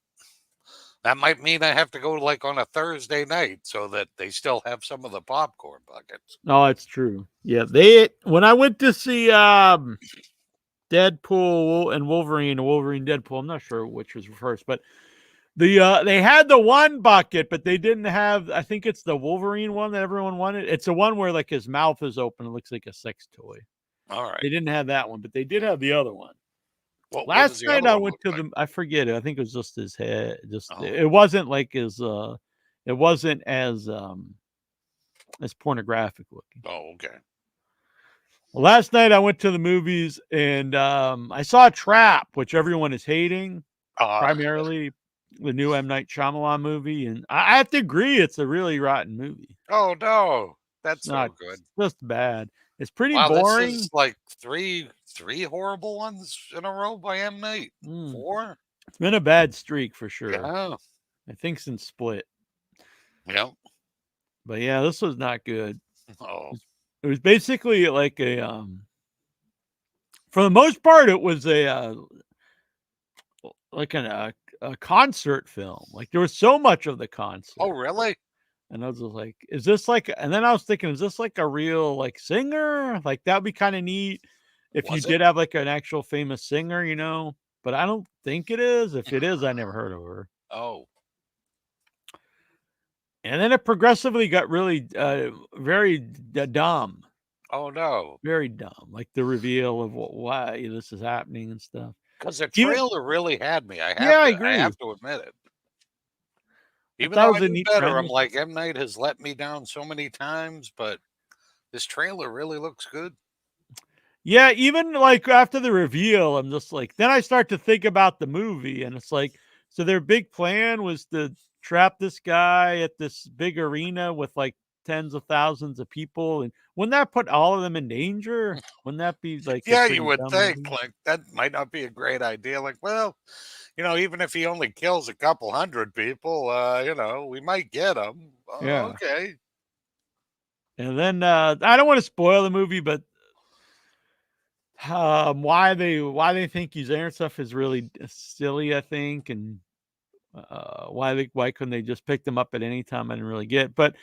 That might mean I have to go like on a Thursday night so that they still have some of the popcorn buckets. No, it's true. Yeah, when I went to see Deadpool and Wolverine Deadpool, I'm not sure which was first, but they had the one bucket, but they didn't have, I think it's the Wolverine one that everyone wanted. It's the one where like his mouth is open. It looks like a sex toy. All right. They didn't have that one, but they did have the other one. Last night I went to I forget it. I think it was just his head. It wasn't like as pornographic looking. Oh, okay. Well, last night I went to the movies and I saw Trap, which everyone is hating, primarily the new M. Night Shyamalan movie, and I have to agree it's a really rotten movie. Oh no, that's not good. It's just bad. It's pretty boring. This is like three horrible ones in a row by M. Night. 4. It's been a bad streak for sure. Yeah. I think since Split. Yep. But yeah, this was not good. Oh. It was basically like a for the most part it was a concert film. Like there was so much of the concert. Oh, really? And I was just like, is this like, and then I was thinking, is this like a real like singer? Like that would be kind of neat if you did have like an actual famous singer, but I don't think it is. If it is, I never heard of her. Oh. And then it progressively got really very dumb. Oh no. Very dumb. Like the reveal of why this is happening and stuff. Because the Even- trailer really had me. I I agree. have to admit it. Even that though was I a knew neat better, I'm premise. like, M. Night has let me down so many times, but this trailer really looks good. Yeah, even like after the reveal, I'm just like, then I start to think about the movie, and it's like, so their big plan was to trap this guy at this big arena with like tens of thousands of people, and wouldn't that put all of them in danger? Wouldn't that be like a Yeah, pretty you would dumb think idea? like that might not be a great idea. Like, well, even if he only kills a couple hundred people, we might get him. Yeah. Okay. And then I don't want to spoil the movie, but why they think he's there and stuff is really silly, I think, and why couldn't they just pick them up at any time? I didn't really get, but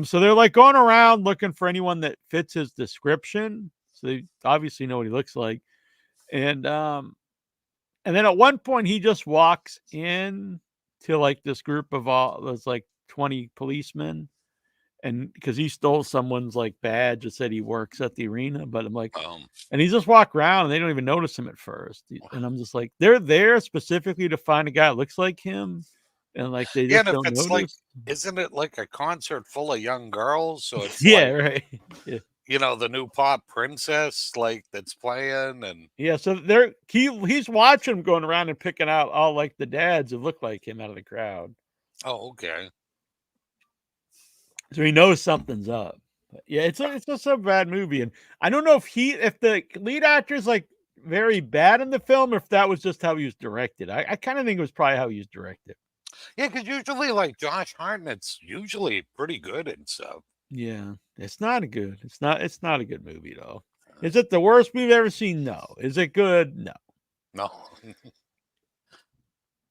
so they're like going around looking for anyone that fits his description. So they obviously know what he looks like, and then at one point he just walks in to like this group of all those like 20 policemen. And because he stole someone's like badge that said he works at the arena, but I'm like, and he just walk around and they don't even notice him at first. And I'm just like, they're there specifically to find a guy that looks like him, and like they Yeah, just and if don't it's like, notice. isn't it like a concert full of young girls? So it's Yeah, like, right. Yeah. the new pop princess like that's playing, and Yeah, so he's watching him going around and picking out all like the dads who look like him out of the crowd. oh, okay. So he knows something's up. But yeah, it's just a bad movie, and I don't know if the lead actor is like very bad in the film, or if that was just how he was directed. I kind of think it was probably how he was directed. Yeah, because usually like Josh Hartnett's usually pretty good and stuff. Yeah, it's not a good. It's not a good movie though. Is it the worst we've ever seen? No. Is it good? No. No.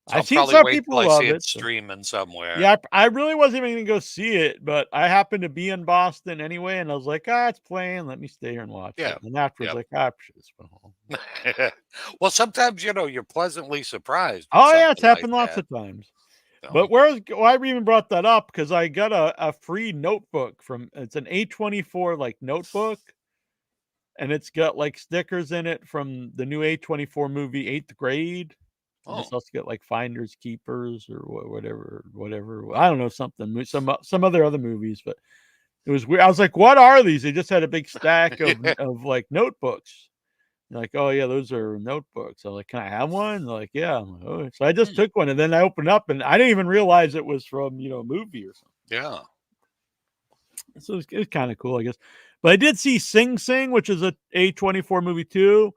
I've I'll seen probably some wait people till I love see it. it streaming somewhere. Yeah, I really wasn't even going to go see it, but I happened to be in Boston anyway, and I was like, it's playing. Let me stay here and watch Yeah. it. And afterwards, Yep. I should just went home. Well, sometimes you're pleasantly surprised. Oh yeah, it's something like happened lots that. of times. So, But I even brought that up because I got a free notebook it's an A24 like notebook, and it's got like stickers in it from the new A24 movie 8th Grade. And it's oh, also got like Finders Keepers or whatever. I don't know, some other movies, but it was weird. I was like, what are these? They just had a big stack of Yeah. of like notebooks. They're like, oh yeah, those are notebooks. I was like, can I have one? They're like, yeah. I'm like, oh. So I just took one, and then I opened up, and I didn't even realize it was from a movie or something. Yeah. So it was kind of cool, I guess. But I did see Sing Sing, which is a A24 movie too.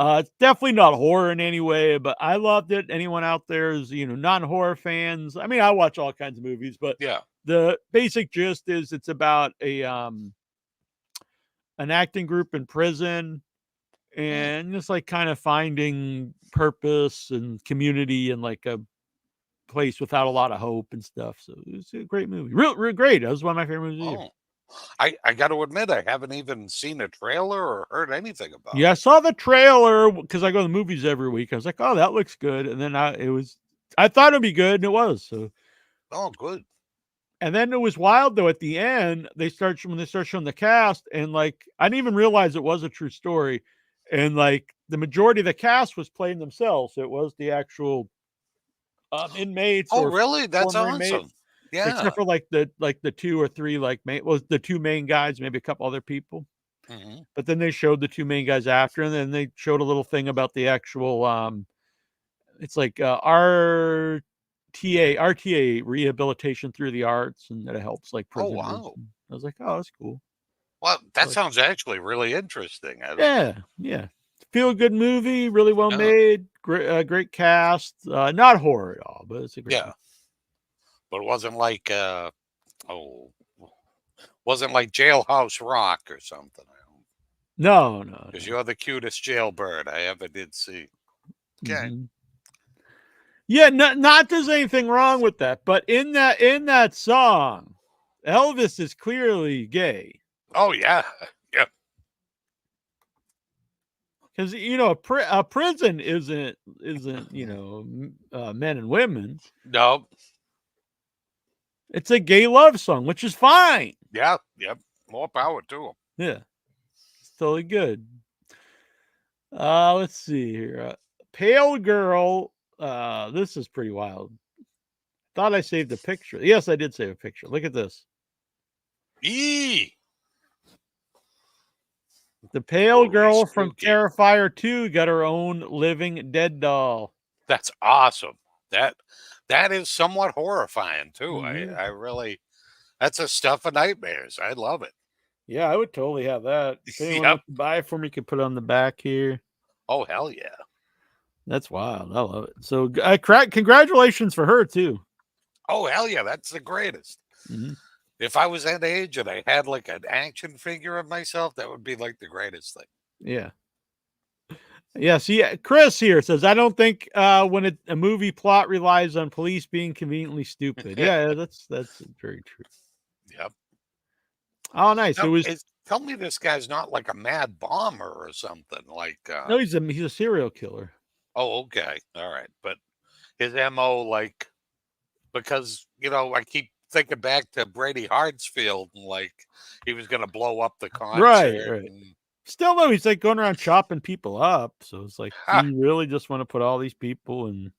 It's definitely not horror in any way, but I loved it. Anyone out there is, non-horror fans. I mean, I watch all kinds of movies, but Yeah. the basic gist is it's about an acting group in prison, and just like kind of finding purpose and community in like a place without a lot of hope and stuff. So it was a great movie. Real great. That was one of my favorite movies. Oh, I got to admit, I haven't even seen a trailer or heard anything about Yeah, I it. saw the trailer because I go to the movies every week. I was like, oh, that looks good. And then I thought it'd be good, and it was. So, Oh, good. and then it was wild though. At the end, when they start showing the cast, and like I didn't even realize it was a true story, and like the majority of the cast was playing themselves. So it was the actual inmates. Oh, Or really? That's former awesome. inmates, Yeah. except for like the 2 or 3 the 2 main guys, maybe a couple other people. Mhm. But then they showed the 2 main guys after, and then they showed a little thing about the actual it's like RTA rehabilitation through the arts, and that it helps like Oh, prisoners. wow. And I was like, oh, that's cool. Well, that Like, sounds actually really interesting. yeah. Feel good movie, really well Yeah. made, great cast. Not horror at all, but it's a great Yeah. movie. But it wasn't like wasn't like Jailhouse Rock or something. No. Because you're the cutest jailbird I ever did see. Okay. Mhm. Yeah, not there's anything wrong with that, but in that song, Elvis is clearly gay. Oh yeah. Yeah. Because a prison isn't men and women. No. It's a gay love song, which is fine. Yeah. Yep. More power to him. Yeah, it's totally good. Let's see here. pale girl. This is pretty wild. Thought I saved a picture. Yes, I did save a picture. Look at this. Eee! The pale Holy girl from spooky. Terrifier 2 got her own living dead doll. That's awesome. That is somewhat horrifying too. Mhm. I really, that's a stuff of nightmares. I love it. Yeah, I would totally have that. If anyone Yep. wants to buy it for me, you could put it on the back here. Oh hell yeah. That's wild. I love it. So congratulations for her too. Oh hell yeah. That's the greatest. Mhm. If I was that age and I had like an action figure of myself, that would be like the greatest thing. Yeah. Yeah, see, Chris here says, I don't think when a movie plot relies on police being conveniently stupid. Yeah, that's very true. Yep. Oh, nice. Now, It was tell me this guy's not like a mad bomber or something. Like no, he's a serial killer. oh, okay. All right. But his MO, like, because I keep thinking back to Brady Hartsfield and like he was gonna blow up the concert. Right. And, Still though, he's like going around chopping people up. So it's like, Ha. do you really just want to put all these people in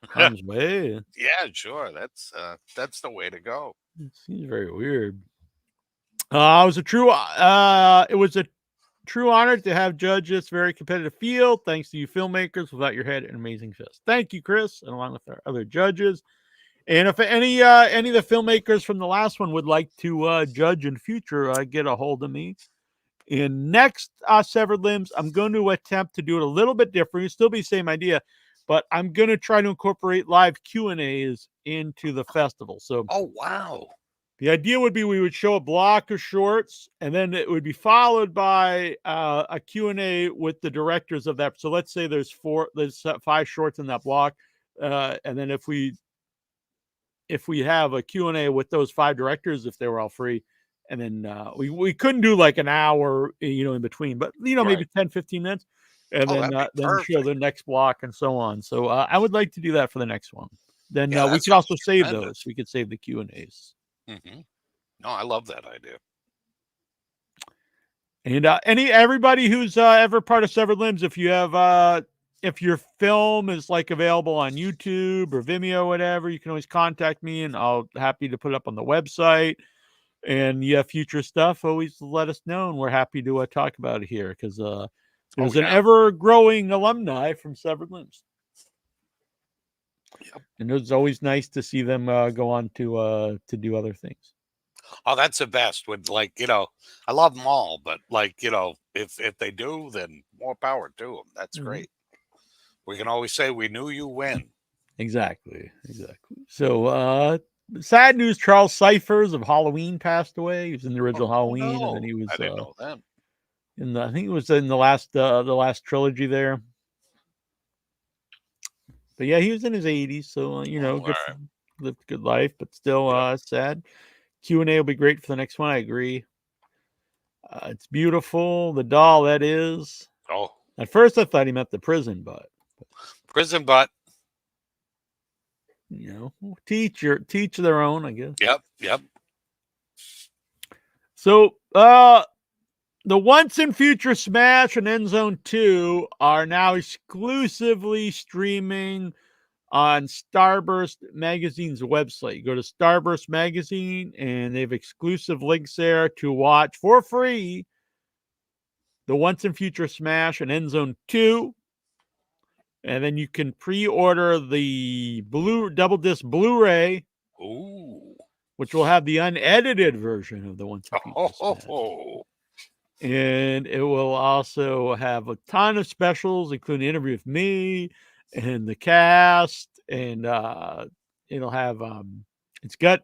harm's way? yeah, sure. That's the way to go. It seems very weird. It was a true honor to have judge this very competitive field. Thanks to you filmmakers. Without your head, an amazing fest. Thank you, Chris, and along with our other judges. And if any of the filmmakers from the last one would like to judge in future, get a hold of me. In next Severed Limbs, I'm going to attempt to do it a little bit different. It'll still be the same idea, but I'm going to try to incorporate live Q&As into the festival. So, oh wow, the idea would be we would show a block of shorts, and then it would be followed by a Q&A with the directors of that. So let's say there's 5 shorts in that block, and then if we have a Q&A with those 5 directors, if they were all free. And then we couldn't do like an hour, in between, but maybe Right. 10, 15 minutes, and then show the next block and so on. So I would like to do that for the next one. Then Yeah, we that could also sounds save tremendous. those. We could save the Q&As. Mm-hmm. No, I love that idea. And everybody who's ever part of Severed Limbs, if you have if your film is like available on YouTube or Vimeo or whatever, you can always contact me, and I'll happy to put it up on the website. And future stuff, always let us know, and we're happy to talk about it here, because there's an ever-growing alumni from Severed Limbs. Yep. And it's always nice to see them go on to do other things. Oh, that's the best. With I love them all, but if they do, then more power to them. That's great. We can always say we knew you win. Exactly. So sad news, Charles Cyphers of Halloween passed away. He was in the original Halloween, and then he was I didn't know that. I think it was in the last trilogy there. But yeah, he was in his 80s, so lived a good life, but still sad. Q&A will be great for the next one. I agree. It's beautiful. The doll, that is. Oh, at first I thought he meant the prison butt. Prison butt. Teach their own, I guess. Yep. So the Once and Future Smash and End Zone 2 are now exclusively streaming on Starburst Magazine's website. You go to Starburst Magazine, and they have exclusive links there to watch for free the Once and Future Smash and End Zone 2. And then you can pre-order the double disc Blu-ray, which will have the unedited version of the Once and Future Smash. And it will also have a ton of specials, including an interview with me and the cast. And it'll have it's got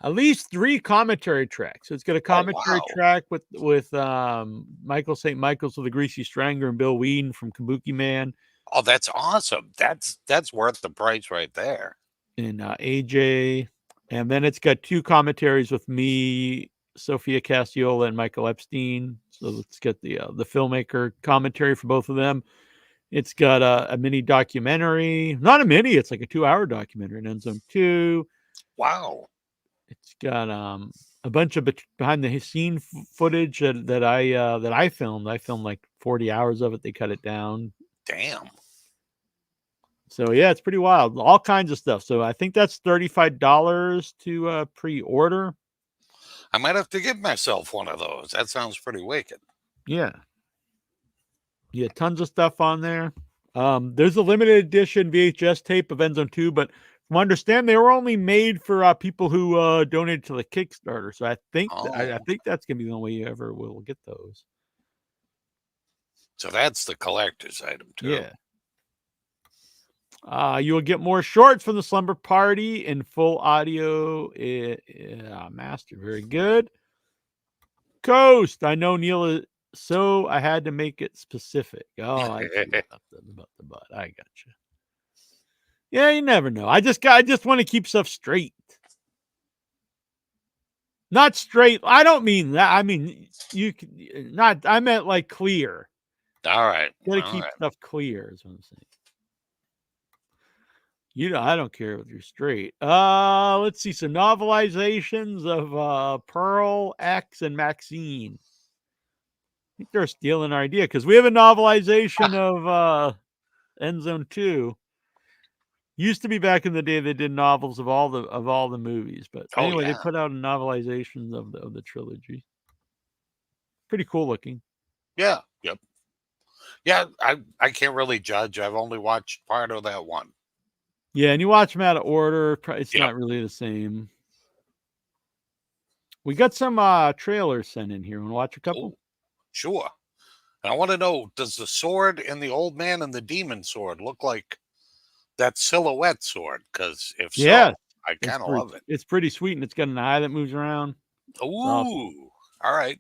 at least 3 commentary tracks. So it's got a commentary track with Michael St. Michael's with the Greasy Strangler and Bill Whedon from Kabuki Man. Oh, that's awesome. That's worth the price right there. And AJ. And then it's got 2 commentaries with me, Sophia Cassiola, and Michael Epstein. So let's get the filmmaker commentary for both of them. It's got a mini documentary. Not a mini, it's like a 2-hour documentary in End Zone 2. Wow. It's got a bunch of behind the scene footage that I filmed. I filmed like 40 hours of it. They cut it down. Damn. So yeah, it's pretty wild. All kinds of stuff. So I think that's $35 to pre-order. I might have to give myself one of those. That sounds pretty wicked. Yeah. Yeah, tons of stuff on there. There's a limited edition VHS tape of Endzone 2, but from what I understand, they were only made for people who donated to the Kickstarter. So I think I think that's gonna be the only way you ever will get those. So that's the collector's item too. Yeah. You will get more shorts from the Slumber Party in full audio master. Very good. Coast. I know Neil is so I had to make it specific. Oh, I see about the butt. I got you. Yeah, you never know. I just want to keep stuff straight. Not straight. I don't mean that. I mean you can not. I meant like clear. All right. You gotta keep stuff clear. Is what I'm saying. I don't care if you're straight. Let's see some novelizations of Pearl, X, and Maxine. I think they're stealing our idea because we have a novelization of Endzone 2. Used to be back in the day they did novels of all the movies, but anyway, they put out a novelization of the trilogy. Pretty cool looking. Yeah. Yep. Yeah, I can't really judge. I've only watched part of that one. Yeah, and you watch them out of order. It's not really the same. We got some trailers sent in here. Want to watch a couple? Oh, sure. And I want to know, does the sword in the Old Man and the Demon sword look like that silhouette sword? Because if so, I kind of love it. It's pretty sweet, and it's got an eye that moves around. Ooh, awesome. All right.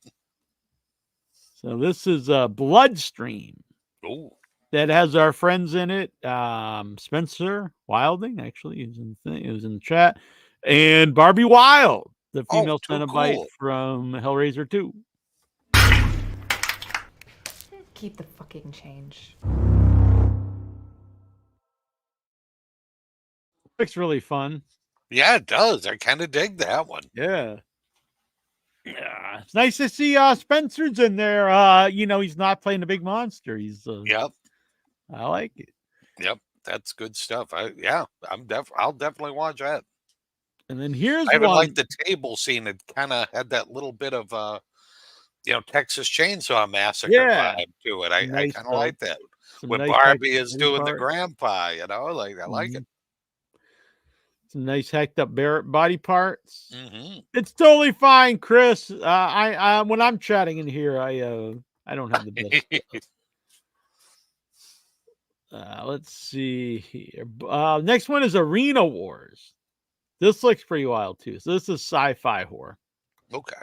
So this is Bloodstream. Ooh. That has our friends in it. Spencer Wilding, actually, is in the thing. It was in the chat. And Barbie Wild, the female Cenobite from Hellraiser 2. Keep the fucking change. Looks really fun. Yeah, it does. I kind of dig that one. Yeah. Yeah. It's nice to see Spencer's in there. He's not playing a big monster. He's Yep. I like it. Yep, that's good stuff. I'll definitely watch that. And then here's I even like the table scene. It kind of had that little bit of Texas Chainsaw Massacre vibe to it. I kind of like that. When Barbie is doing the grandpa, I like it. Some nice hacked up body parts. Mm-hmm. It's totally fine, Chris. I when I'm chatting in here, I don't have the best. Let's see here. Next one is Arena Wars. This looks pretty wild too. So this is sci-fi horror. Okay.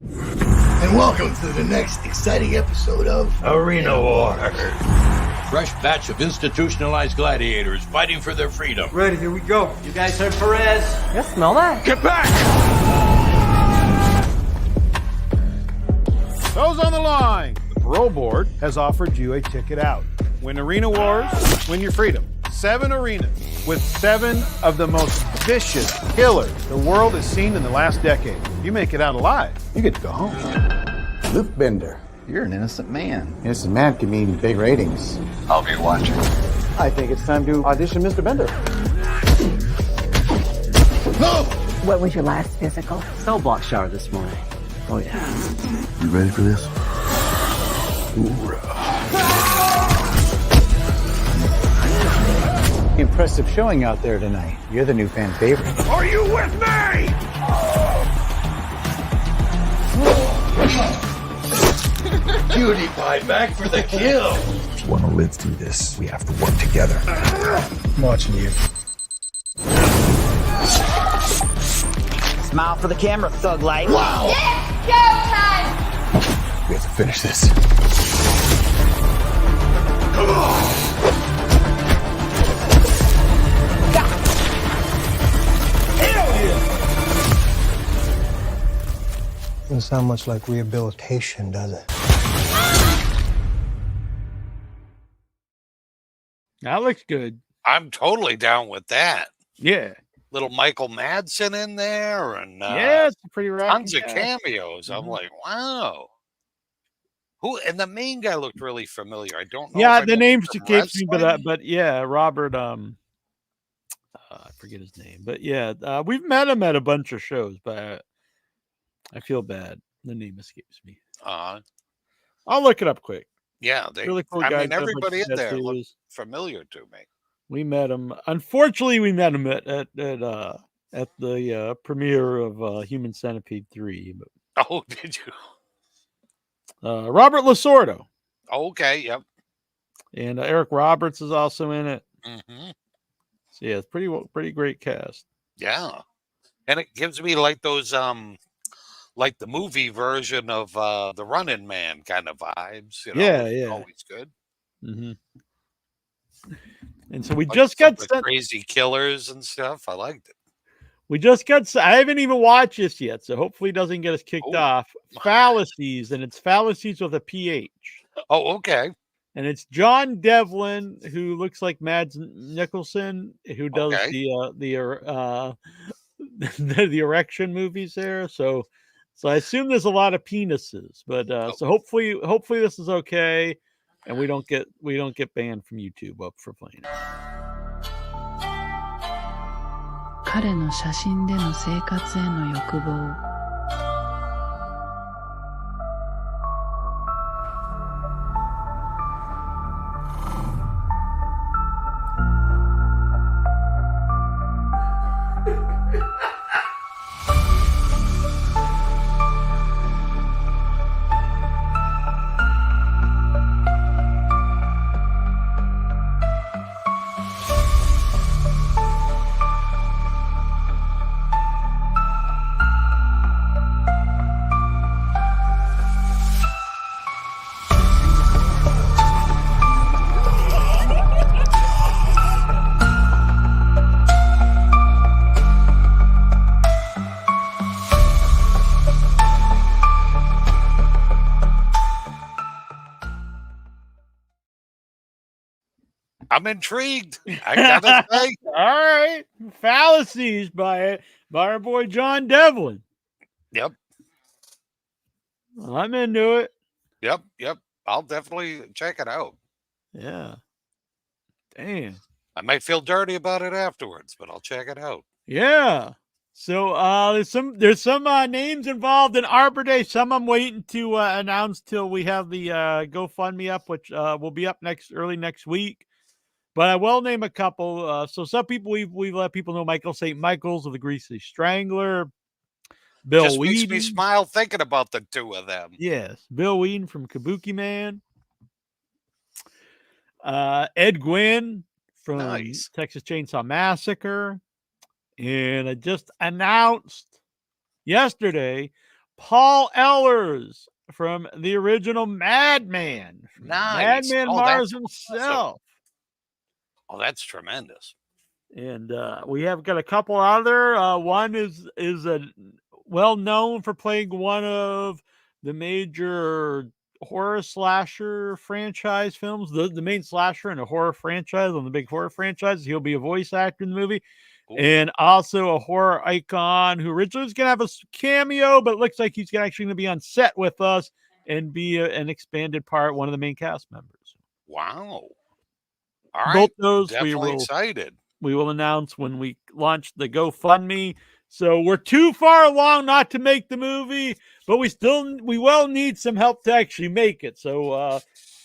And welcome to the next exciting episode of Arena Wars. Fresh batch of institutionalized gladiators fighting for their freedom. Ready, here we go. You guys heard Perez? You smell that? Get back! Those on the line. The parole board has offered you a ticket out. Win Arena Wars, win your freedom. 7 arenas with 7 of the most vicious killers the world has seen in the last decade. You make it out alive, you get to go home. Luke Bender, you're an innocent man. Innocent man can mean big ratings. I'll be watching. I think it's time to audition Mr. Bender. No! What was your last physical? Cell block shower this morning. Oh, yeah. You ready for this? Hoorah. Impressive showing out there tonight. You're the new fan favorite. Are you with me? Cutie pie back for the kill. If you want to live through this, we have to work together. I'm watching you. Smile for the camera, thug life. Wow! It's showtime! We have to finish this. Come on! Doesn't sound much like rehabilitation, does it? That looks good. I'm totally down with that. Yeah. Little Michael Madsen in there, and yeah, it's pretty tons of cameos. I'm like, wow. Who and the main guy looked really familiar. I don't know. Yeah, if I the know him name from escapes me, wrestling. but yeah, Robert. I forget his name, but yeah, we've met him at a bunch of shows, but I feel bad. The name escapes me. I'll look it up quick. Yeah, Really cool I guy. mean, got a bunch everybody of in there tattoos. looked familiar to me. We met him. Unfortunately, we met him at the premiere of Human Centipede 3. But, Oh, did you? Robert Lasordo Okay, yep. and Eric Roberts is also in it. Hmm. So yeah, it's pretty great cast. Yeah, and it gives me like those like the movie version of the Running Man kind of vibes. You know, Yeah, which is yeah. always good. Mm-hmm. And so we Like just some got of the sent. crazy killers and stuff. I liked it. We just got. I haven't even watched this yet, so hopefully it doesn't get us kicked Oh. off. Fallacies, and it's Fallacies with a PH. Oh, okay. And it's John Devlin, who looks like Mads Nicholson, who does Okay. the erection movies there. So I assume there's a lot of penises, but so hopefully this is okay, and we don't get banned from YouTube up for playing it. 彼の写真での生活への欲望 I'm intrigued. I gotta say. All right, Fallacies by our boy John Devlin. Yep. I'm into it. Yep. I'll definitely check it out. Yeah. Damn. I might feel dirty about it afterwards, but I'll check it out. Yeah. So there's some names involved in Arbor Day. Some I'm waiting to announce till we have the GoFundMe up, which will be up early next week. But I will name a couple. So some people we've let people know: Michael St. Michael's of the Greasy Strangler, Bill Just Whedon. makes me smile thinking about the two of them. Yes, Bill Whedon from Kabuki Man. Ed Gwynn from Nice. Texas Chainsaw Massacre. And I just announced yesterday Paul Ehlers from the original Madman. Nice. Madman Oh, Mars that's himself. Oh, that's tremendous. And we have got a couple other. One is a well known for playing one of the major horror slasher franchise films, the main slasher in a horror franchise on the big horror franchise. He'll be a voice actor in the movie. Cool. And also a horror icon who originally was going to have a cameo, but it looks like he's actually going to be on set with us and be an expanded part, one of the main cast members. Wow. All right. Both those Definitely excited. We will announce when we launch the GoFundMe. So we're too far along not to make the movie, but we will need some help to actually make it. So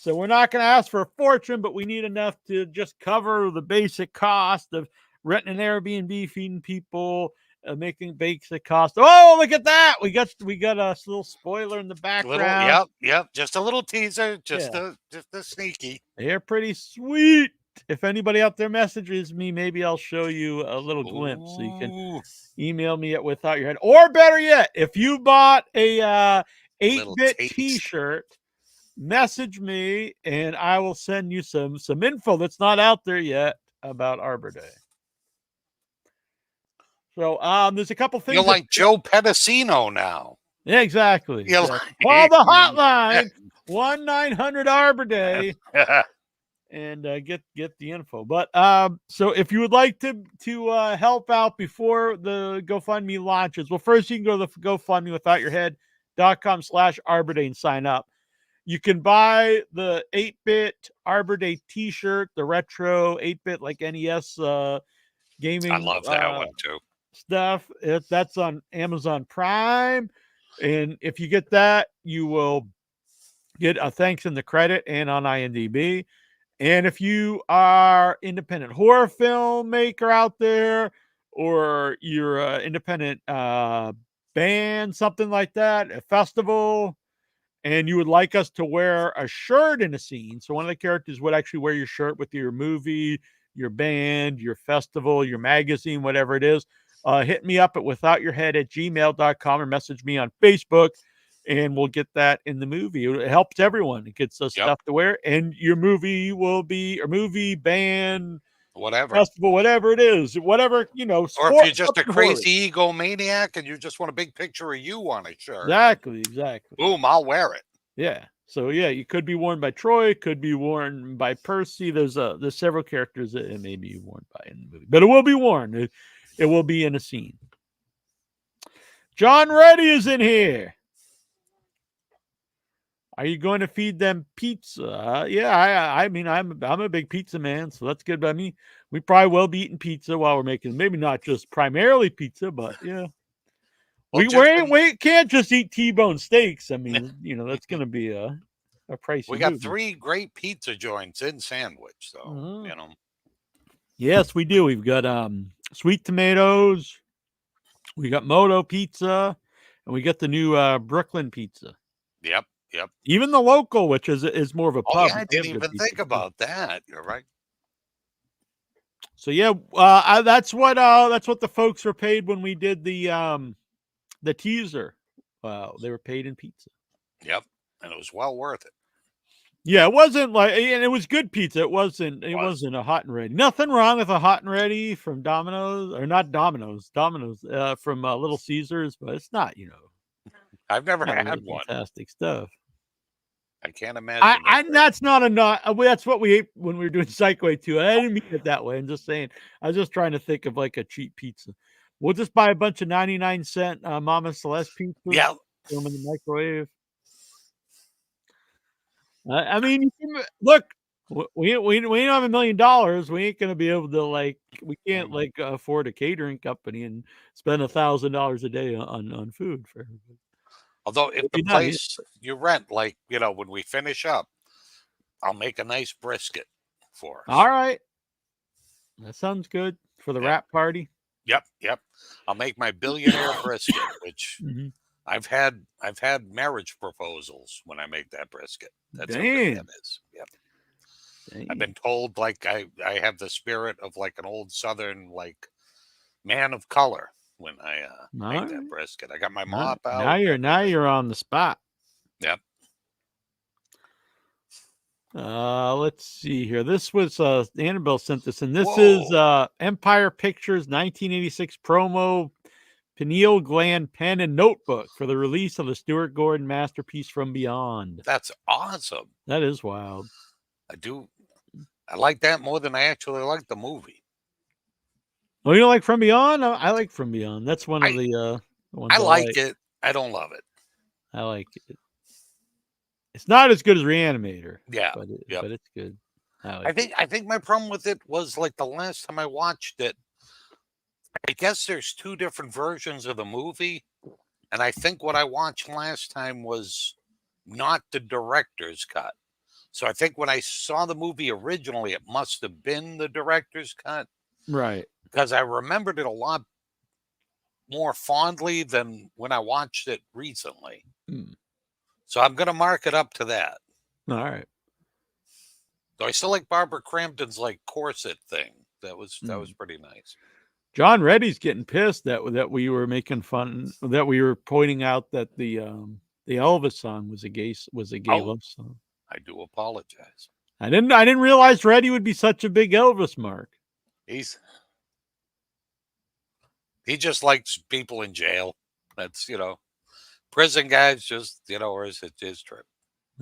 we're not going to ask for a fortune, but we need enough to just cover the basic cost of renting an Airbnb, feeding people, making basic cost. Oh, look at that! We got a little spoiler in the background. Yep. Just a little teaser, just a sneaky. They're pretty sweet. If anybody out there messages me, maybe I'll show you a little glimpse, so you can email me at Without Your Head. Or better yet, if you bought a 8-bit T-shirt, message me and I will send you some info that's not out there yet about Arbor Day. So there's a couple things. You're like Joe Pedicino now. Yeah, exactly. You're Call the hotline 1-900 Arbor Day. And get the info. But so if you would like to help out before the GoFundMe launches, well, first you can go to the GoFundMe withoutyourhead.com/Arbor Day and sign up. You can buy the 8-bit Arbor Day T-shirt, the retro 8-bit like NES gaming. I love that one too. Stuff. That's on Amazon Prime, and if you get that, you will get a thanks in the credit and on IMDb. And if you are independent horror filmmaker out there, or you're an independent band, something like that, a festival, and you would like us to wear a shirt in a scene, so one of the characters would actually wear your shirt with your movie, your band, your festival, your magazine, whatever it is, hit me up at withoutyourhead@gmail.com or message me on Facebook, and we'll get that in the movie. It helps everyone. It gets us stuff to wear, and your movie will be, or movie, band, whatever, festival, whatever it is, whatever, or if you're just a crazy egomaniac and you just want a big picture of you on a shirt. Exactly. Boom, I'll wear it. Yeah. So yeah, you could be worn by Troy, could be worn by Percy. There's several characters that it may be worn by in the movie, but it will be worn. It will be in a scene. John Reddy is in here. Are you going to feed them pizza? Yeah, I mean, I'm a big pizza man, so that's good by me. We probably will be eating pizza while we're making, maybe not just primarily pizza, but yeah. Well, we can't just eat T-bone steaks. I mean, that's going to be a pricey. We got movie. 3 great pizza joints in Sandwich, so Yes, we do. We've got Sweet Tomatoes, we got Moto Pizza, and we got the new Brooklyn Pizza. Yep. Even the local, which is more of a pub. Yeah, I didn't even think about that. You're right. So yeah, that's what the folks were paid when we did the teaser. They were paid in pizza. Yep, and it was well worth it. Yeah, it wasn't like, and it was good pizza. It wasn't a hot and ready. Nothing wrong with a hot and ready from Domino's, or not Domino's from Little Caesars, but it's not, I've never had really one. Fantastic stuff. I can't imagine. That's not a that's what we ate when we were doing Psychway 2. I didn't mean it that way. I'm just saying. I was just trying to think of like a cheap pizza. We'll just buy a bunch of 99-cent Mama Celeste pizzas. Yeah. Throw them in the microwave. I mean, look, we don't have $1 million. We ain't gonna be able to we can't afford a catering company and spend $1,000 a day on food for everybody. Although if the place you rent, when we finish up, I'll make a nice brisket for us. All right, that sounds good for the wrap party. Yep. I'll make my billionaire brisket, which I've had marriage proposals when I make that brisket. That's how good that is. Yep. Dang. I've been told I have the spirit of an old Southern man of color when I make that brisket. I got my mop out. Now you're on the spot. Yep. Let's see here. This was Annabelle sent this, and this is Empire Pictures 1986 promo pineal gland pen and notebook for the release of the Stuart Gordon masterpiece From Beyond. That's awesome. That is wild. I like that more than I actually like the movie. Oh, you don't like From Beyond? I like From Beyond. That's one of the ones I like it. I don't love it. I like it. It's not as good as Reanimator. Yeah, but it's good. I think my problem with it was the last time I watched it. I guess there's 2 different versions of the movie, and I think what I watched last time was not the director's cut. So I think when I saw the movie originally, it must have been the director's cut. Right. Because I remembered it a lot more fondly than when I watched it recently. So I'm going to mark it up to that. All right. So I still like Barbara Crampton's corset thing. That was pretty nice. John Reddy's getting pissed that we were making fun, that we were pointing out that the Elvis song was a gay love song. I do apologize. I didn't realize Reddy would be such a big Elvis mark. He just likes people in jail. That's prison guys just or is it his trip?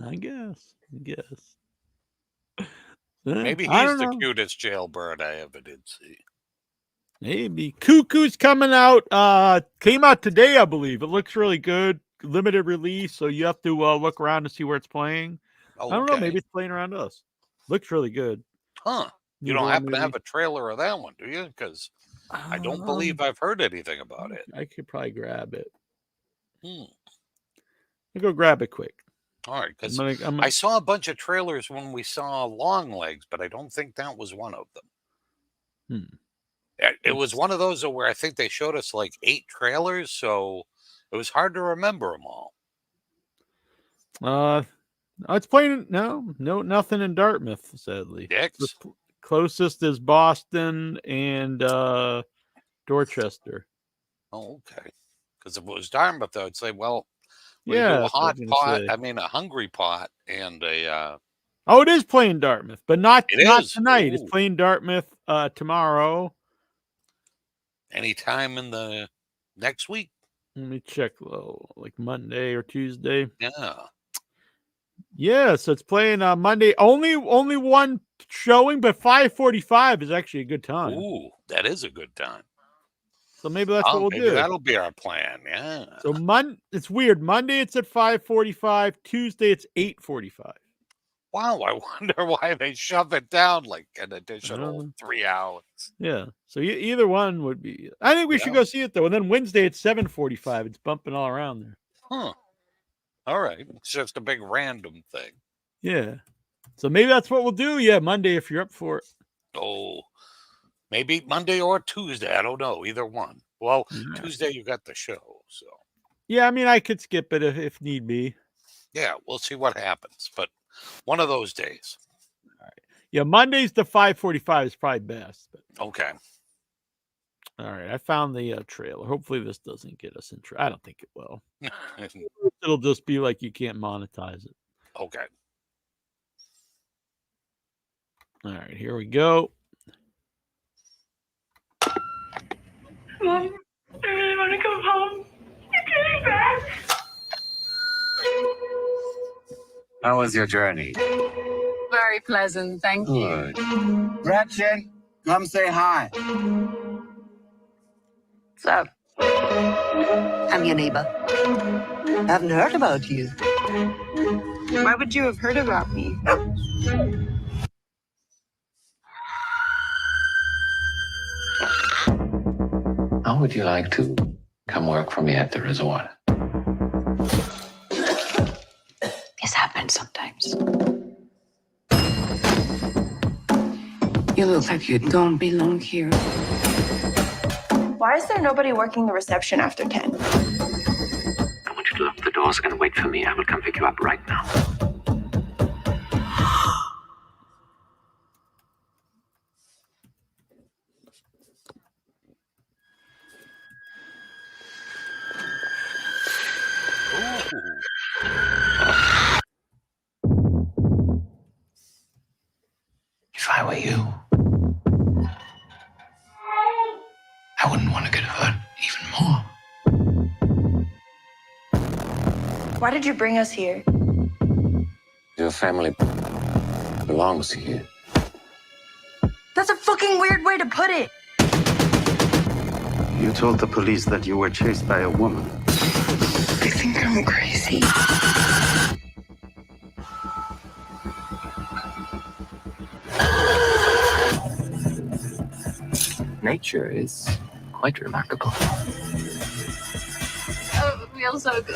I guess. Maybe he's the cutest jailbird I ever did see. Maybe. Cuckoo's coming out. Came out today, I believe. It looks really good. limited release, so you have to look around to see where it's playing. Oh, I don't know. okay. Maybe it's playing around us. Looks really good. Huh. You New don't horror happen to movie. have a trailer of that one, do you? Because I don't believe I've heard anything about it. I could probably grab it. Hmm. I'll go grab it quick. All right, because I'm I saw a bunch of trailers when we saw Long Legs, but I don't think that was one of them. It was one of those where I think they showed us like 8 trailers, so it was hard to remember them all. It's playing. No, nothing in Dartmouth. Sadly, Dicks? The closest is Boston and Dorchester. Oh, okay. Because if it was Dartmouth, I would say, well, we do Yeah, a that's what I hot was gonna pot. say. I mean, a hungry pot and a. Oh, it is playing Dartmouth, but not It not is? tonight. It's Ooh. playing Dartmouth tomorrow. Anytime in the next week. Let me check. Like Monday or Tuesday. Yeah. Yeah, so it's playing on Monday. Only one showing, but 5:45 is actually a good time. Ooh, that is a good time. So maybe that's what we'll maybe do. that'll be our plan. Yeah. So it's weird. Monday it's at 5:45. Tuesday it's 8:45. Wow, I wonder why they shove it down like an additional 3 hours. Yeah. So either one would be. I think we should go see it though. And then Wednesday it's 7:45. It's bumping all around there. Huh. All right. It's just a big random thing. Yeah. So maybe that's what we'll do. Yeah, Monday if you're up for it. Oh, maybe Monday or Tuesday. I don't know. Either one. Well, Tuesday you got the show, so. Yeah, I mean I could skip it if need be. Yeah, we'll see what happens. But one of those days. All right. Yeah, Mondays to 5:45 is probably best. But... Okay. All right, I found the trailer. Hopefully this doesn't get us in trouble. I don't think it will. It'll just be like you can't monetize it. Okay. All right, here we go. Mom, I really want to go home. You're getting back. How was your journey? Very pleasant, thank you. Good. Gretchen, come say hi. What's up? I'm your neighbor. Haven't heard about you. Why would you have heard about me? How would you like to come work for me at the resort? This happens sometimes. You look like you don't belong here. Why is there nobody working the reception after 10? I want you to lock the doors and wait for me. I will come pick you up right now. If I were you, I wouldn't want to get hurt even more. Why did you bring us here? Your family belongs here. That's a fucking weird way to put it. You told the police that you were chased by a woman. I think I'm crazy. Nature is quite remarkable. Oh, it feels so good.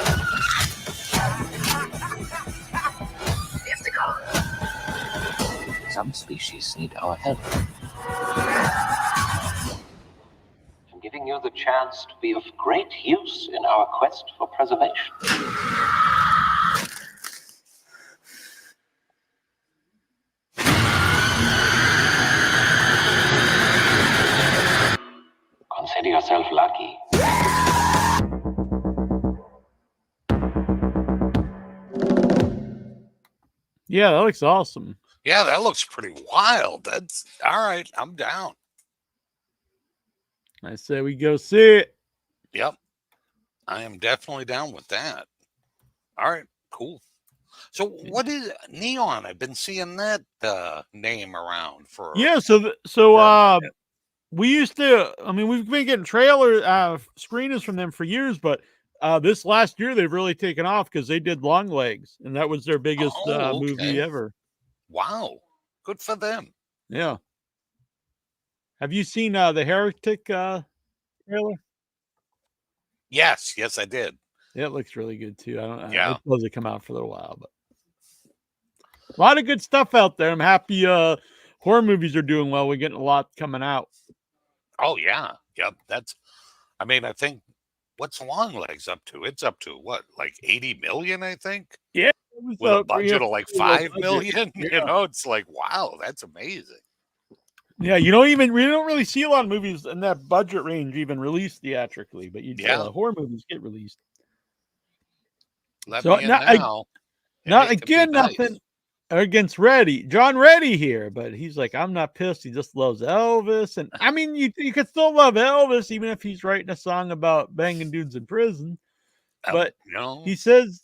We have to go. Some species need our help. I'm giving you the chance to be of great use in our quest for preservation. Consider yourself lucky. Yeah, that looks awesome. Yeah, that looks pretty wild. That's all right. I'm down. I say we go see it. Yep. I am definitely down with that. All right, cool. So what is Neon? I've been seeing that name around for Yeah, we used to. I mean, we've been getting trailer screeners from them for years, but this last year they've really taken off because they did Long Legs, and that was their biggest movie ever. Wow, good for them. Yeah. Have you seen the Heretic trailer? Yes, I did. Yeah, it looks really good too. I don't. Yeah. It doesn't come out for a little while, but a lot of good stuff out there. I'm happy. Horror movies are doing well. We're getting a lot coming out. Oh yeah, yep. I mean, I think what's Long Legs up to? It's up to what, like 80 million, I think. Yeah, with a budget of like 5 million. Yeah. You know, it's like wow, that's amazing. Yeah, we don't really see a lot of movies in that budget range even released theatrically, but horror movies get released. Let me in now. Not again, nothing against John Reddy here, but he's like, I'm not pissed. He just loves Elvis, and I mean, you could still love Elvis even if he's writing a song about banging dudes in prison. But he says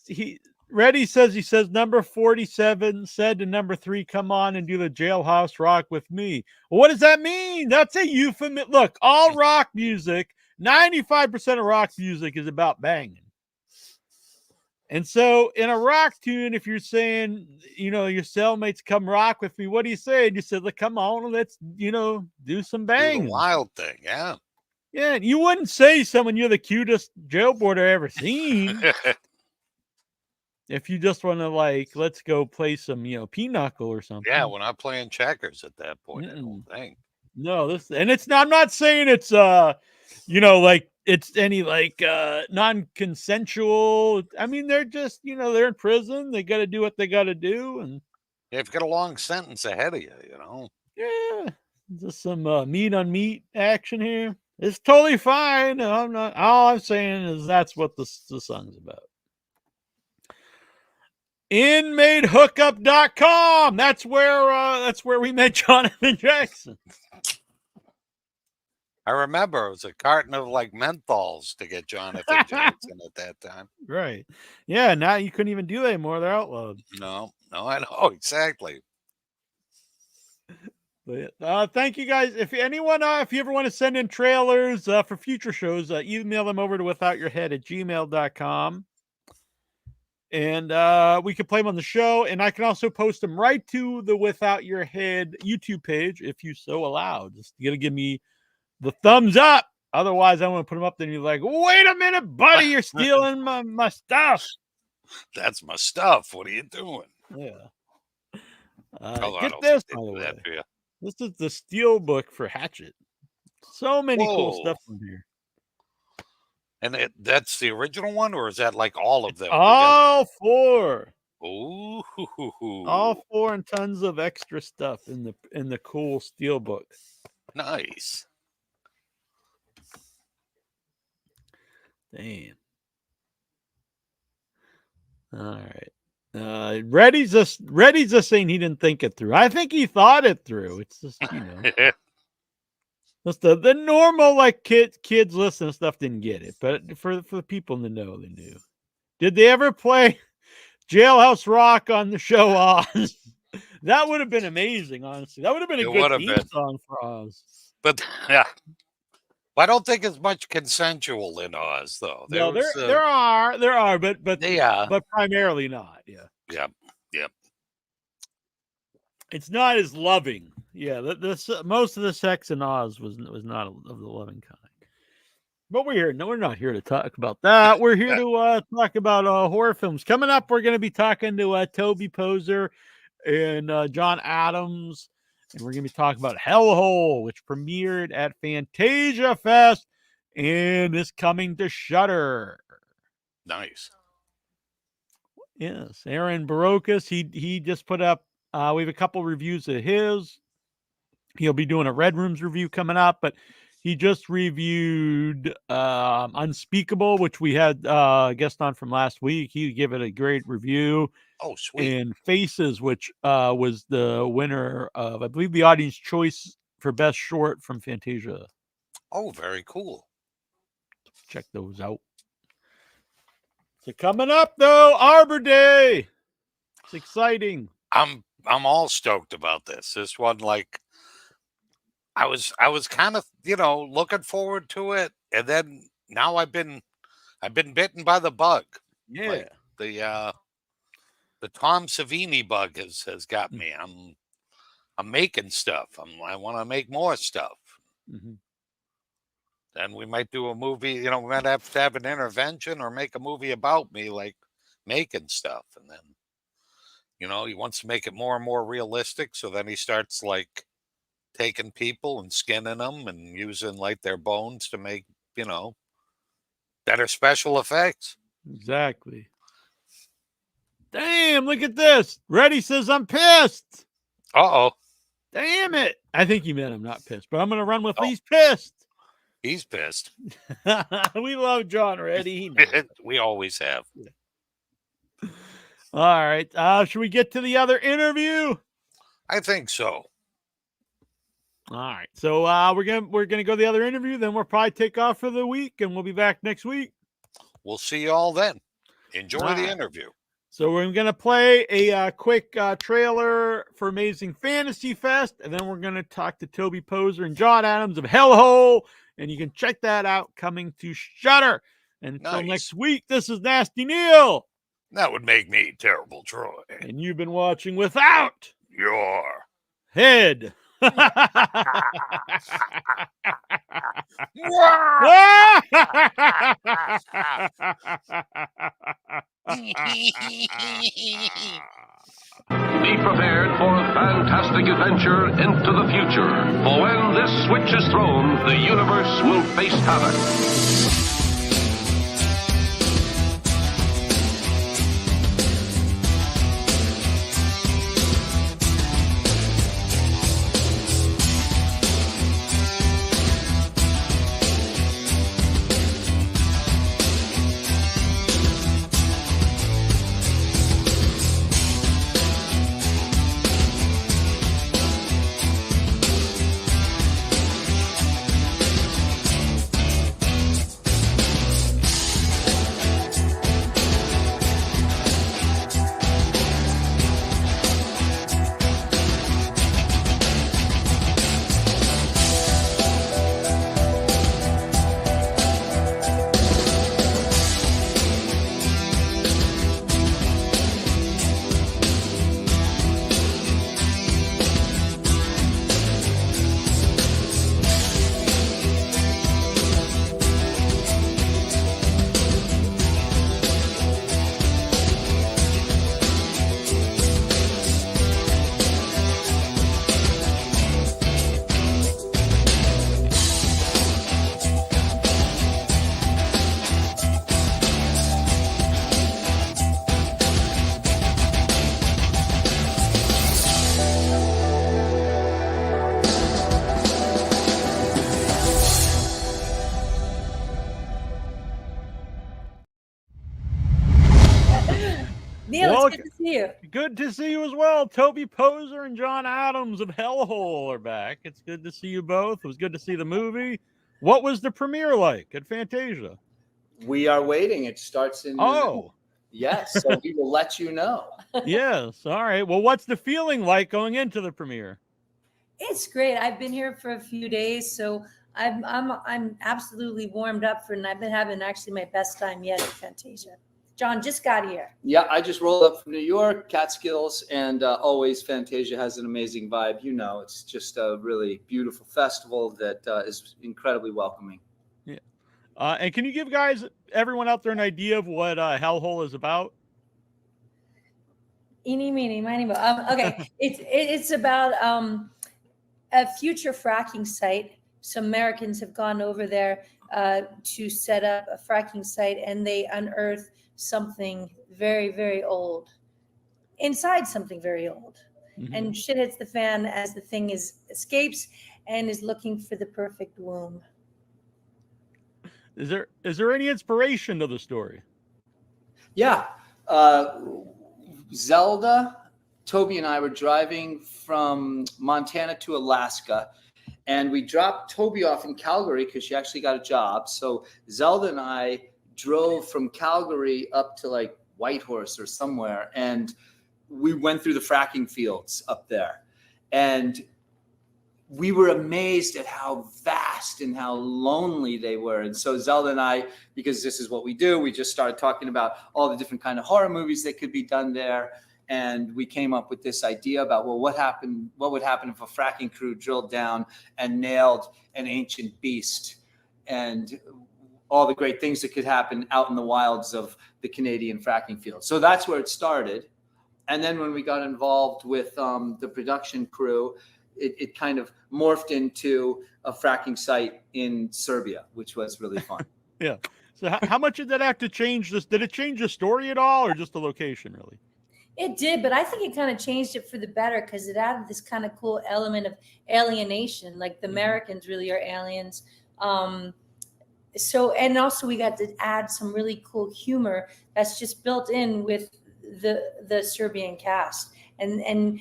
Reddy says number 47 said to number 3, come on and do the Jailhouse Rock with me. Well, what does that mean? That's a euphemism. Look, all rock music, 95% of rock music is about banging. And so in a rock tune, if you're saying, your cellmates come rock with me, what do you say? And you said, like, come on, let's, do some banging. Do the wild thing, yeah. Yeah, you wouldn't say someone you're the cutest jailboard I've ever seen. If you just want to, like, let's go play some, pinochle or something. Yeah, we're not playing checkers at that point, I don't think. No, I'm not saying it's, like it's any like non-consensual. I mean, they're just, they're in prison. They got to do what they got to do. And yeah, you've got a long sentence ahead of you, Yeah, just some meat on meat action here. It's totally fine. I'm not. All I'm saying is that's what the song's about. InmateHookup.com. That's where we met Jonathan Jackson. I remember it was a carton of like menthols to get Jonathan Jackson at that time. Right. Yeah. Now you couldn't even do that anymore. They're outlawed. No, I know exactly. But thank you guys. If anyone, if you ever want to send in trailers for future shows, email them over to withoutyourhead@gmail.com. And we can play them on the show. And I can also post them right to the Without Your Head YouTube page if you so allow. Just you got to give me the thumbs up. Otherwise, I want to put them up there and you're like, wait a minute, buddy, you're stealing my stuff. That's my stuff. What are you doing? Yeah. Get this, by the way. This is the steel book for Hatchet. So many cool stuff from here. And that's the original one, or is that like all of them? All 4. Ooh. All 4 and tons of extra stuff in the cool steel book. Nice. Damn. All right. Reddy's just saying he didn't think it through. I think he thought it through. It's just, that's the normal, like, kids listen to stuff didn't get it, but for the people in the know, they knew. Did they ever play Jailhouse Rock on the show Oz? That would have been amazing, honestly. That would have been a good theme song for Oz. But yeah, I don't think it's much consensual in Oz, though. No, there are, but primarily not. Yeah. Yep. It's not as loving. Yeah, most of the sex in Oz was not of the loving kind. But we're not here to talk about that. We're here to talk about horror films. Coming up, we're going to be talking to Toby Poser and John Adams, and we're going to be talking about Hellhole, which premiered at Fantasia Fest and is coming to Shudder. Nice. Yes, Aaron Barocas. He just put up. We have a couple reviews of his. He'll be doing a Red Rooms review coming up, but he just reviewed Unspeakable, which we had a guest on from last week. He gave it a great review. Oh, sweet. And Faces, which was the winner of, I believe, the audience choice for best short from Fantasia. Oh, very cool. Check those out. So coming up though, Arbor Day. It's exciting. I'm all stoked about this. This one, like, I was kind of, looking forward to it, and then now I've been I've been bitten by the bug. Yeah. Like the Tom Savini bug has got me. I'm making stuff. I want to make more stuff. Mm-hmm. Then we might do a movie. You know, we might have to have an intervention or make a movie about me, like making stuff. And then, you know, he wants to make it more and more realistic. So then he starts like taking people and skinning them and using like their bones to make, you know, better special effects. Exactly. Damn, look at this. Reddy says I'm pissed. Uh-oh. Damn it. I think he meant I'm not pissed, but I'm going to run with he's pissed. He's pissed. We love John Reddy. He knows. We always have. All right. Should we get to the other interview? I think so. All right. So we're gonna go to the other interview, then we'll probably take off for the week and we'll be back next week. We'll see you all then. Enjoy the interview. So we're going to play a quick trailer for Amazing Fantasy Fest, and then we're going to talk to Toby Poser and John Adams of Hellhole, and you can check that out coming to Shudder. Until next week, this is Nasty Neil. That would make me Terrible Troy. And you've been watching Without Your Head. Be prepared for a fantastic adventure into the future. For when this switch is thrown, the universe will face havoc. Neil, it's good to see you. Good to see you as well. Toby Poser and John Adams of Hellhole are back. It's good to see you both. It was good to see the movie. What was the premiere like at Fantasia? We are waiting. It starts in. Yes, so we will let you know. Yes. All right. Well, what's the feeling like going into the premiere? It's great. I've been here for a few days, so I'm absolutely warmed up for, and I've been having actually my best time yet at Fantasia. John just got here. Yeah, I just rolled up from New York, Catskills, and always Fantasia has an amazing vibe. You know, it's just a really beautiful festival that is incredibly welcoming. Yeah. And can you give everyone out there an idea of what Hellhole is about? Eeny, meeny, miny, mo. Okay, it's about a future fracking site. Some Americans have gone over there to set up a fracking site, and they unearth something very, very old inside something very old. Mm-hmm. And shit hits the fan as the thing escapes and is looking for the perfect womb. Is there any inspiration to the story? Yeah. Zelda, Toby and I were driving from Montana to Alaska, and we dropped Toby off in Calgary because she actually got a job. So Zelda and I drove from Calgary up to like Whitehorse or somewhere, and we went through the fracking fields up there. And we were amazed at how vast and how lonely they were. And so Zelda and I, because this is what we do, we just started talking about all the different kind of horror movies that could be done there. And we came up with this idea about, well, what would happen if a fracking crew drilled down and nailed an ancient beast, and all the great things that could happen out in the wilds of the Canadian fracking field. So that's where it started. And then when we got involved with the production crew, it kind of morphed into a fracking site in Serbia, which was really fun. Yeah. So how much did that have to change this? Did it change the story at all, or just the location, really? It did, but I think it kind of changed it for the better because it added this kind of cool element of alienation. Like the Americans really are aliens. So, and also we got to add some really cool humor that's just built in with the Serbian cast. And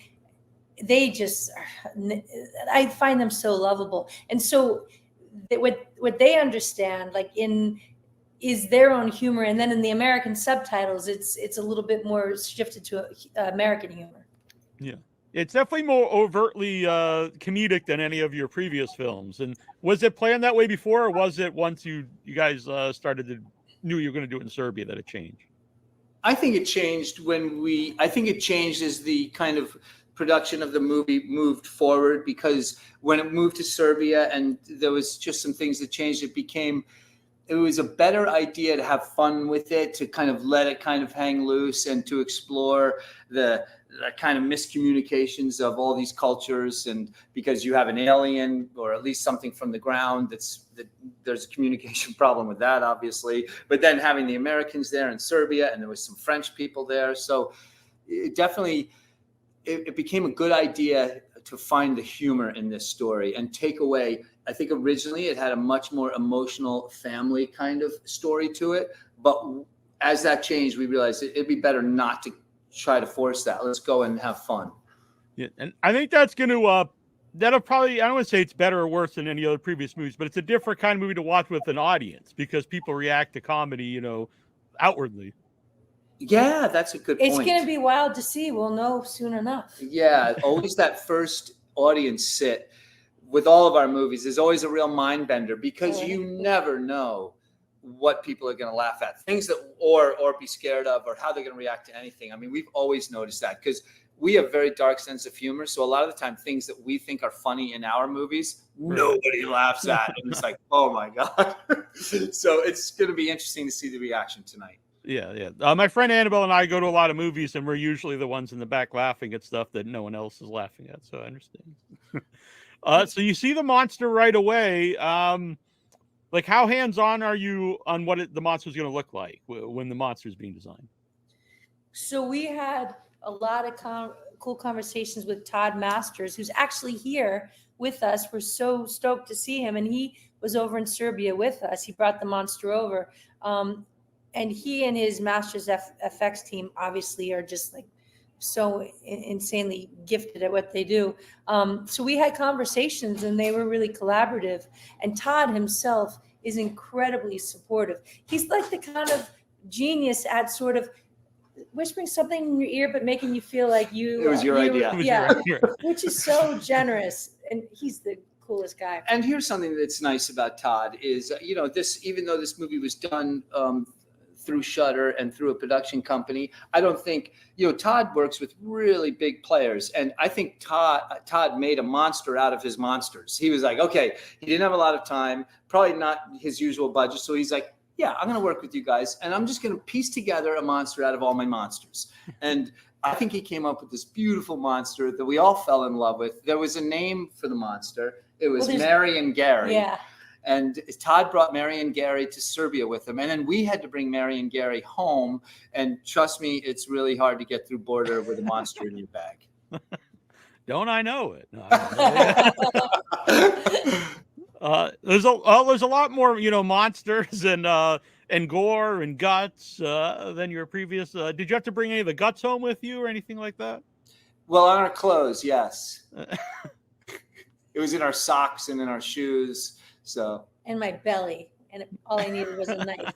they just, I find them so lovable. And so what they understand, like is their own humor, and then in the American subtitles, it's a little bit more shifted to American humor. Yeah, it's definitely more overtly comedic than any of your previous films. And was it planned that way before, or was it once you guys knew you were going to do it in Serbia that it changed? I think it changed I think it changed as the kind of production of the movie moved forward, because when it moved to Serbia and there was just some things that changed, it was a better idea to have fun with it, to kind of let it kind of hang loose and to explore the kind of miscommunications of all these cultures. And because you have an alien, or at least something from the ground, there's a communication problem with that, obviously. But then having the Americans there in Serbia, and there was some French people there. So it definitely, it became a good idea to find the humor in this story and take away. I think originally it had a much more emotional family kind of story to it. But as that changed, we realized it'd be better not to try to force that. Let's go and have fun. Yeah, and I think that's going to, that'll probably, I don't want to say it's better or worse than any other previous movies, but it's a different kind of movie to watch with an audience, because people react to comedy, outwardly. Yeah, that's a good point. It's going to be wild to see. We'll know soon enough. Yeah, always that first audience sit with all of our movies is always a real mind bender, because you never know what people are going to laugh at, things that or be scared of, or how they're going to react to anything. I mean, we've always noticed that, because we have very dark sense of humor. So a lot of the time, things that we think are funny in our movies, nobody laughs at. And it's like, oh my God. So it's going to be interesting to see the reaction tonight. Yeah. My friend Annabelle and I go to a lot of movies, and we're usually the ones in the back laughing at stuff that no one else is laughing at. So I understand. So you see the monster right away. Like, how hands-on are you on what the monster is going to look like when the monster is being designed? So we had a lot of cool conversations with Todd Masters, who's actually here with us. We're so stoked to see him. And he was over in Serbia with us. He brought the monster over. And he and his Masters FX team obviously are just like so insanely gifted at what they do. So we had conversations, and they were really collaborative. And Todd himself is incredibly supportive. He's like the kind of genius at sort of whispering something in your ear, but making you feel like it was your idea. Yeah, which is so generous. And he's the coolest guy. And here's something that's nice about Todd is, even though this movie was done through Shudder and through a production company, I don't think, Todd works with really big players. And I think Todd made a monster out of his monsters. He was like, okay, he didn't have a lot of time, probably not his usual budget. So he's like, yeah, I'm going to work with you guys, and I'm just going to piece together a monster out of all my monsters. And I think he came up with this beautiful monster that we all fell in love with. There was a name for the monster. It was Mary and Gary. Yeah. And Todd brought Mary and Gary to Serbia with him. And then we had to bring Mary and Gary home. And trust me, it's really hard to get through border with a monster in your bag. Don't I know it? No, I don't know. There's a lot more, monsters and gore and guts than your previous. Did you have to bring any of the guts home with you or anything like that? Well, on our clothes, yes. It was in our socks and in our shoes. So. And my belly, and all I needed was a knife.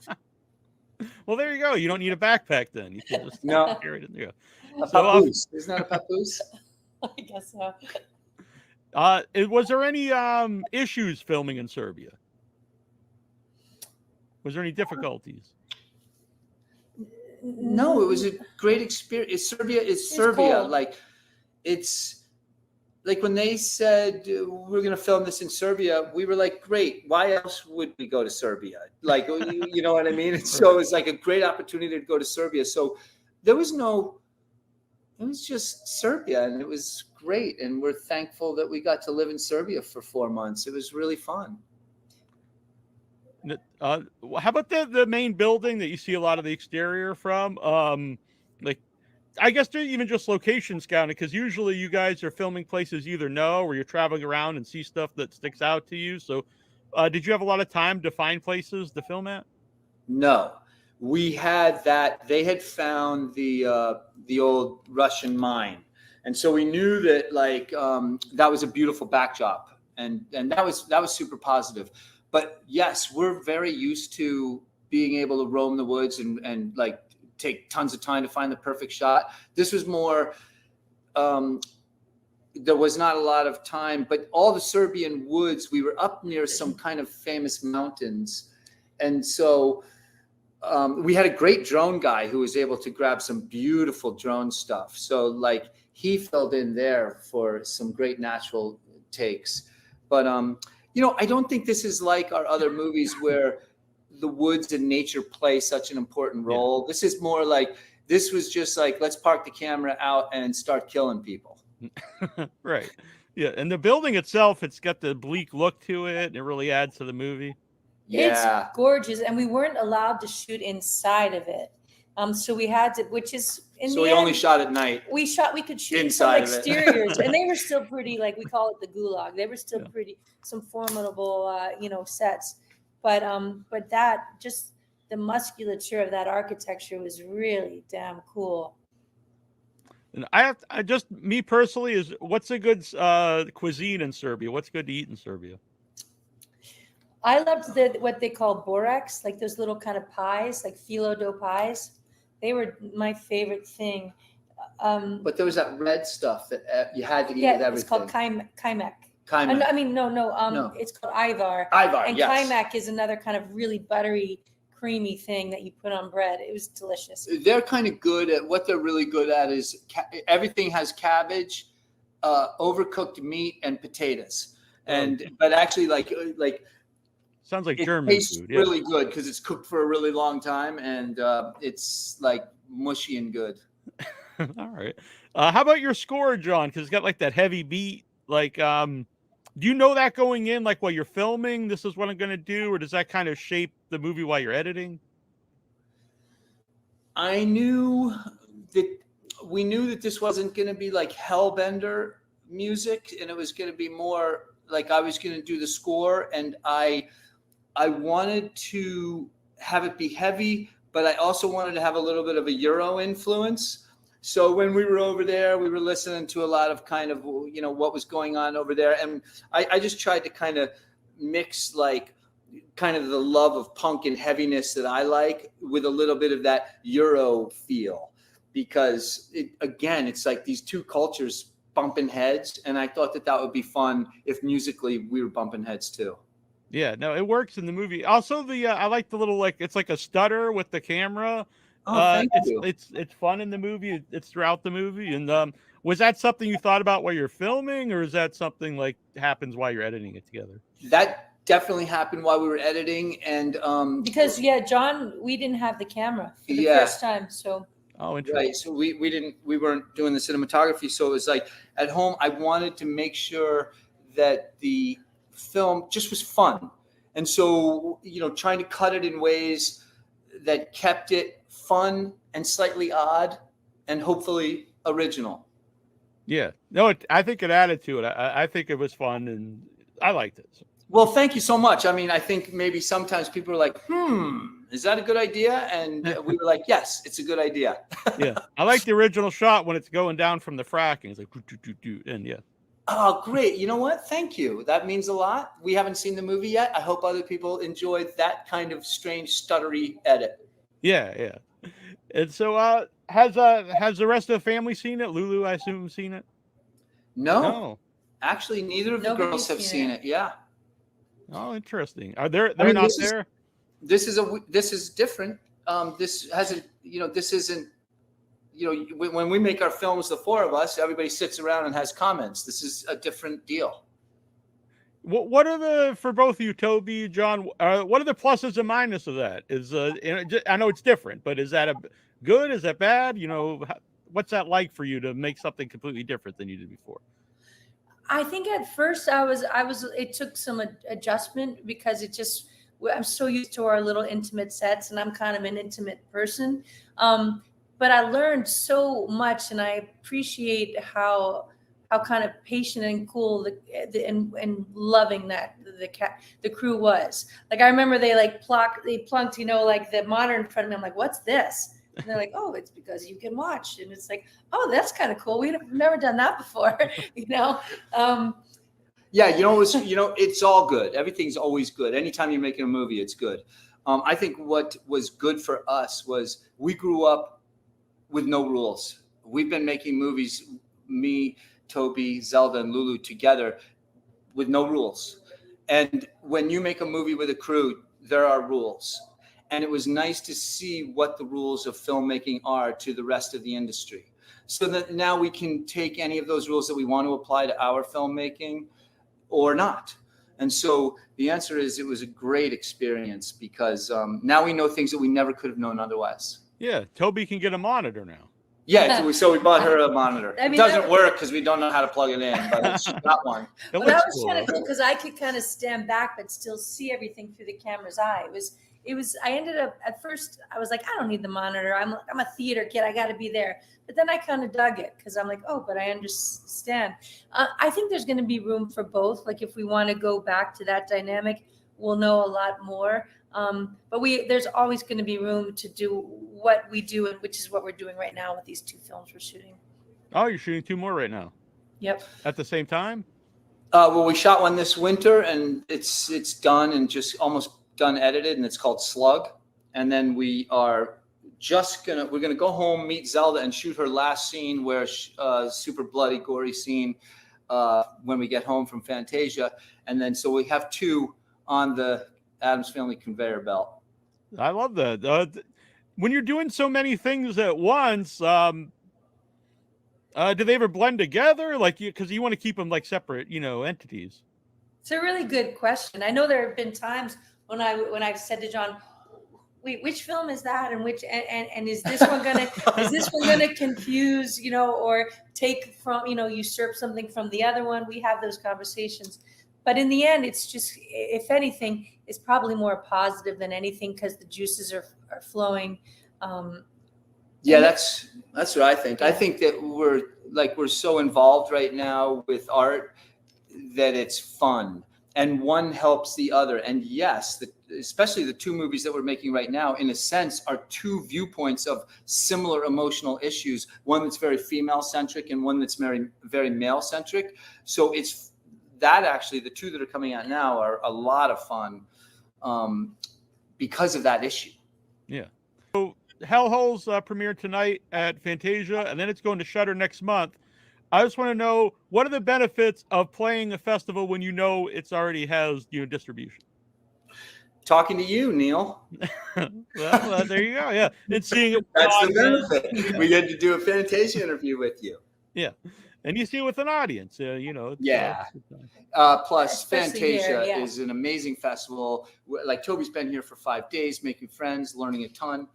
Well, there you go. You don't need a backpack then. You can just carry it in there. A papoose. Isn't that a papoose? I guess so. Was there any issues filming in Serbia? Was there any difficulties? No, it was a great experience. Serbia is Serbia. cold. Like, it's like when they said we're going to film this in Serbia, we were like, great. Why else would we go to Serbia? Like, you know what I mean? And so it's like a great opportunity to go to Serbia. So there was no, it was just Serbia, and it was great. And we're thankful that we got to live in Serbia for 4 months. It was really fun. How about the main building that you see a lot of the exterior from? Like, I guess they're even just location scouting, because usually you guys are filming places you either know or you're traveling around and see stuff that sticks out to you. So did you have a lot of time to find places to film at? No, we had that. They had found the old Russian mine. And so we knew that like that was a beautiful backdrop, and that was super positive. But yes, we're very used to being able to roam the woods and like take tons of time to find the perfect shot. This was more, there was not a lot of time, but all the Serbian woods, we were up near some kind of famous mountains. And so we had a great drone guy who was able to grab some beautiful drone stuff. So like he filled in there for some great natural takes. But, you know, I don't think this is like our other movies where the woods and nature play such an important role. Yeah. This is more like, this was just like, let's park the camera out and start killing people. Right. Yeah. And the building itself, it's got the bleak look to it, and it really adds to the movie. Yeah. It's gorgeous. And we weren't allowed to shoot inside of it. So we had to, which is in so the we end, only shot at night. We could shoot inside some exteriors, and they were still pretty, like we call it the gulag. They were still pretty, some formidable, you know, sets. But that, just the musculature of that architecture was really damn cool. And I just, me personally, is what's a good cuisine in Serbia? What's good to eat in Serbia? I loved what they call boraks, like those little kind of pies, like phyllo dough pies. They were my favorite thing. But there was that red stuff that you had to eat with everything. It's called kaimak. Kaimak. I mean, no. It's called ivar. Ivar, and yes. kaimak is another kind of really buttery, creamy thing that you put on bread. It was delicious. They're kind of good at, what they're really good at is everything has cabbage, overcooked meat, and potatoes. But actually, like sounds like it German tastes food. Really good because it's cooked for a really long time, and it's like mushy and good. All right. How about your score, John? Because it's got like that heavy beat. Like, do you know that going in, like while you're filming, this is what I'm going to do, or does that kind of shape the movie while you're editing? I knew that we knew that this wasn't going to be like Hellbender music, and it was going to be more like I was going to do the score, and I wanted to have it be heavy, but I also wanted to have a little bit of a Euro influence. So when we were over there, we were listening to a lot of kind of, you know, what was going on over there. And I just tried to kind of mix like kind of the love of punk and heaviness that I like with a little bit of that Euro feel, because it's like these two cultures bumping heads. And I thought that would be fun if musically we were bumping heads too. Yeah, no, it works in the movie. Also, I like the little, like, it's like a stutter with the camera. Oh, thank you. It's fun in the movie. It's throughout the movie. And was that something you thought about while you're filming, or is that something like happens while you're editing it together? That definitely happened while we were editing, and because John, we didn't have the camera for the first time, so. Oh, interesting. Right. So we weren't doing the cinematography. So it was like at home, I wanted to make sure that the film just was fun. And so, you know, trying to cut it in ways that kept it fun and slightly odd and hopefully original. Yeah. No, I think it added to it. I think it was fun and I liked it. So. Well, thank you so much. I mean, I think maybe sometimes people are like, is that a good idea? And we were like, yes, it's a good idea. Yeah. I like the original shot when it's going down from the fracking. It's like, and yeah. Oh, great. You know what? Thank you. That means a lot. We haven't seen the movie yet. I hope other people enjoy that kind of strange stuttery edit. Yeah, yeah. And so has the rest of the family seen it? Lulu, I assume, seen it? No. Actually, neither of the Nobody's girls have seen seen it. Yeah. Oh, interesting. Are they're I mean, not there? This is different. This hasn't, this isn't, when we make our films, the four of us, everybody sits around and has comments. This is a different deal. What are for both of you, Toby, John? What are the pluses and minuses of that? I know it's different, but is that good? Is that bad? What's that like for you to make something completely different than you did before? I think at first it took some adjustment because I'm so used to our little intimate sets, and I'm kind of an intimate person. But I learned so much, and I appreciate how kind of patient and cool and loving that the crew was. Like, I remember they plunked, like the monitor in front of me. I'm like, what's this? And they're like, oh, it's because you can watch. And it's like, oh, that's kind of cool. We've never done that before, Yeah, it's all good. Everything's always good. Anytime you're making a movie, it's good. I think what was good for us was we grew up with no rules. We've been making movies, me, Toby, Zelda, and Lulu together with no rules. And when you make a movie with a crew, there are rules. And it was nice to see what the rules of filmmaking are to the rest of the industry. So that now we can take any of those rules that we want to apply to our filmmaking or not. And so the answer is it was a great experience because now we know things that we never could have known otherwise. Yeah, Toby can get a monitor now. Yeah, so we bought her a monitor. I mean, it doesn't work because we don't know how to plug it in, but she got one. But that was kind of cool because I could kind of stand back but still see everything through the camera's eye. It was. I ended up at first. I was like, I don't need the monitor. I'm a theater kid. I got to be there. But then I kind of dug it because I'm like, oh, but I understand. I think there's going to be room for both. Like, if we want to go back to that dynamic, we'll know a lot more. But there's always going to be room to do what we do, and which is what we're doing right now with these two films we're shooting. Oh, you're shooting two more right now? Yep. At the same time? Well, we shot one this winter, and it's done and just almost done edited, and it's called Slug. And then we are we're gonna go home, meet Zelda, and shoot her last scene, where super bloody, gory scene when we get home from Fantasia. And then so we have two on the Adams Family conveyor belt. I love that. When you're doing so many things at once, do they ever blend together? Like, because you want to keep them like separate, entities. It's a really good question. I know there have been times when I've said to John, "Wait, which film is that? And which and is this one gonna confuse, or take from, usurp something from the other one?" We have those conversations. But in the end, it's just, if anything, it's probably more positive than anything because the juices are flowing. Yeah, that's what I think. I think that we're so involved right now with art that it's fun, and one helps the other. And yes, especially the two movies that we're making right now, in a sense, are two viewpoints of similar emotional issues. One that's very female centric, and one that's very, very male centric. So it's that actually, the two that are coming out now are a lot of fun because of that issue. Yeah. So Hellhole's premiered tonight at Fantasia, and then it's going to Shudder next month. I just want to know, what are the benefits of playing a festival when you know it's already has distribution? Talking to you, Neil. well, there you go. Yeah, and seeing it. That's the benefit. We get to do a Fantasia interview with you. Yeah. And you see it with an audience, Yeah. Plus, Fantasia is an amazing festival. Like, Toby's been here for 5 days, making friends, learning a ton.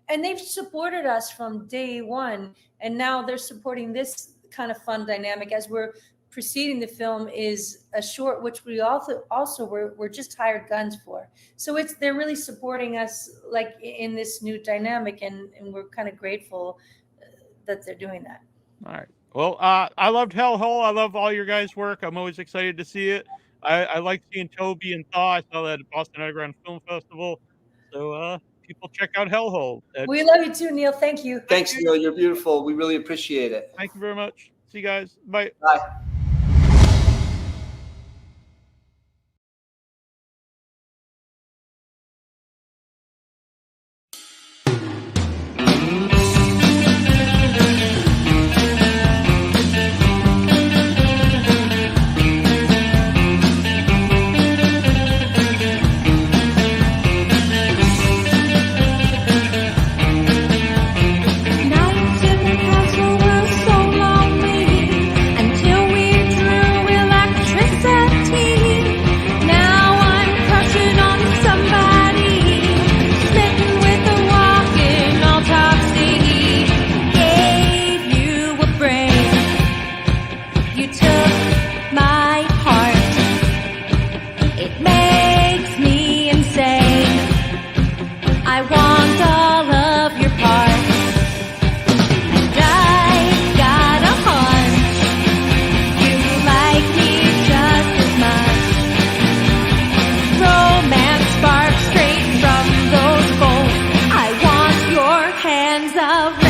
And they've supported us from day one. And now they're supporting this kind of fun dynamic as we're preceding the film is a short, which we also we're just hired guns for. So they're really supporting us like in this new dynamic, and we're kind of grateful that they're doing that. All right. Well, I loved Hellhole. I love all your guys' work. I'm always excited to see it. I like seeing Toby and Thaw. I saw that at Boston Underground Film Festival. So people check out Hellhole. We love you too, Neil. Thank you. Thanks, Neil. You're beautiful. We really appreciate it. Thank you very much. See you guys. Bye. Bye. hands are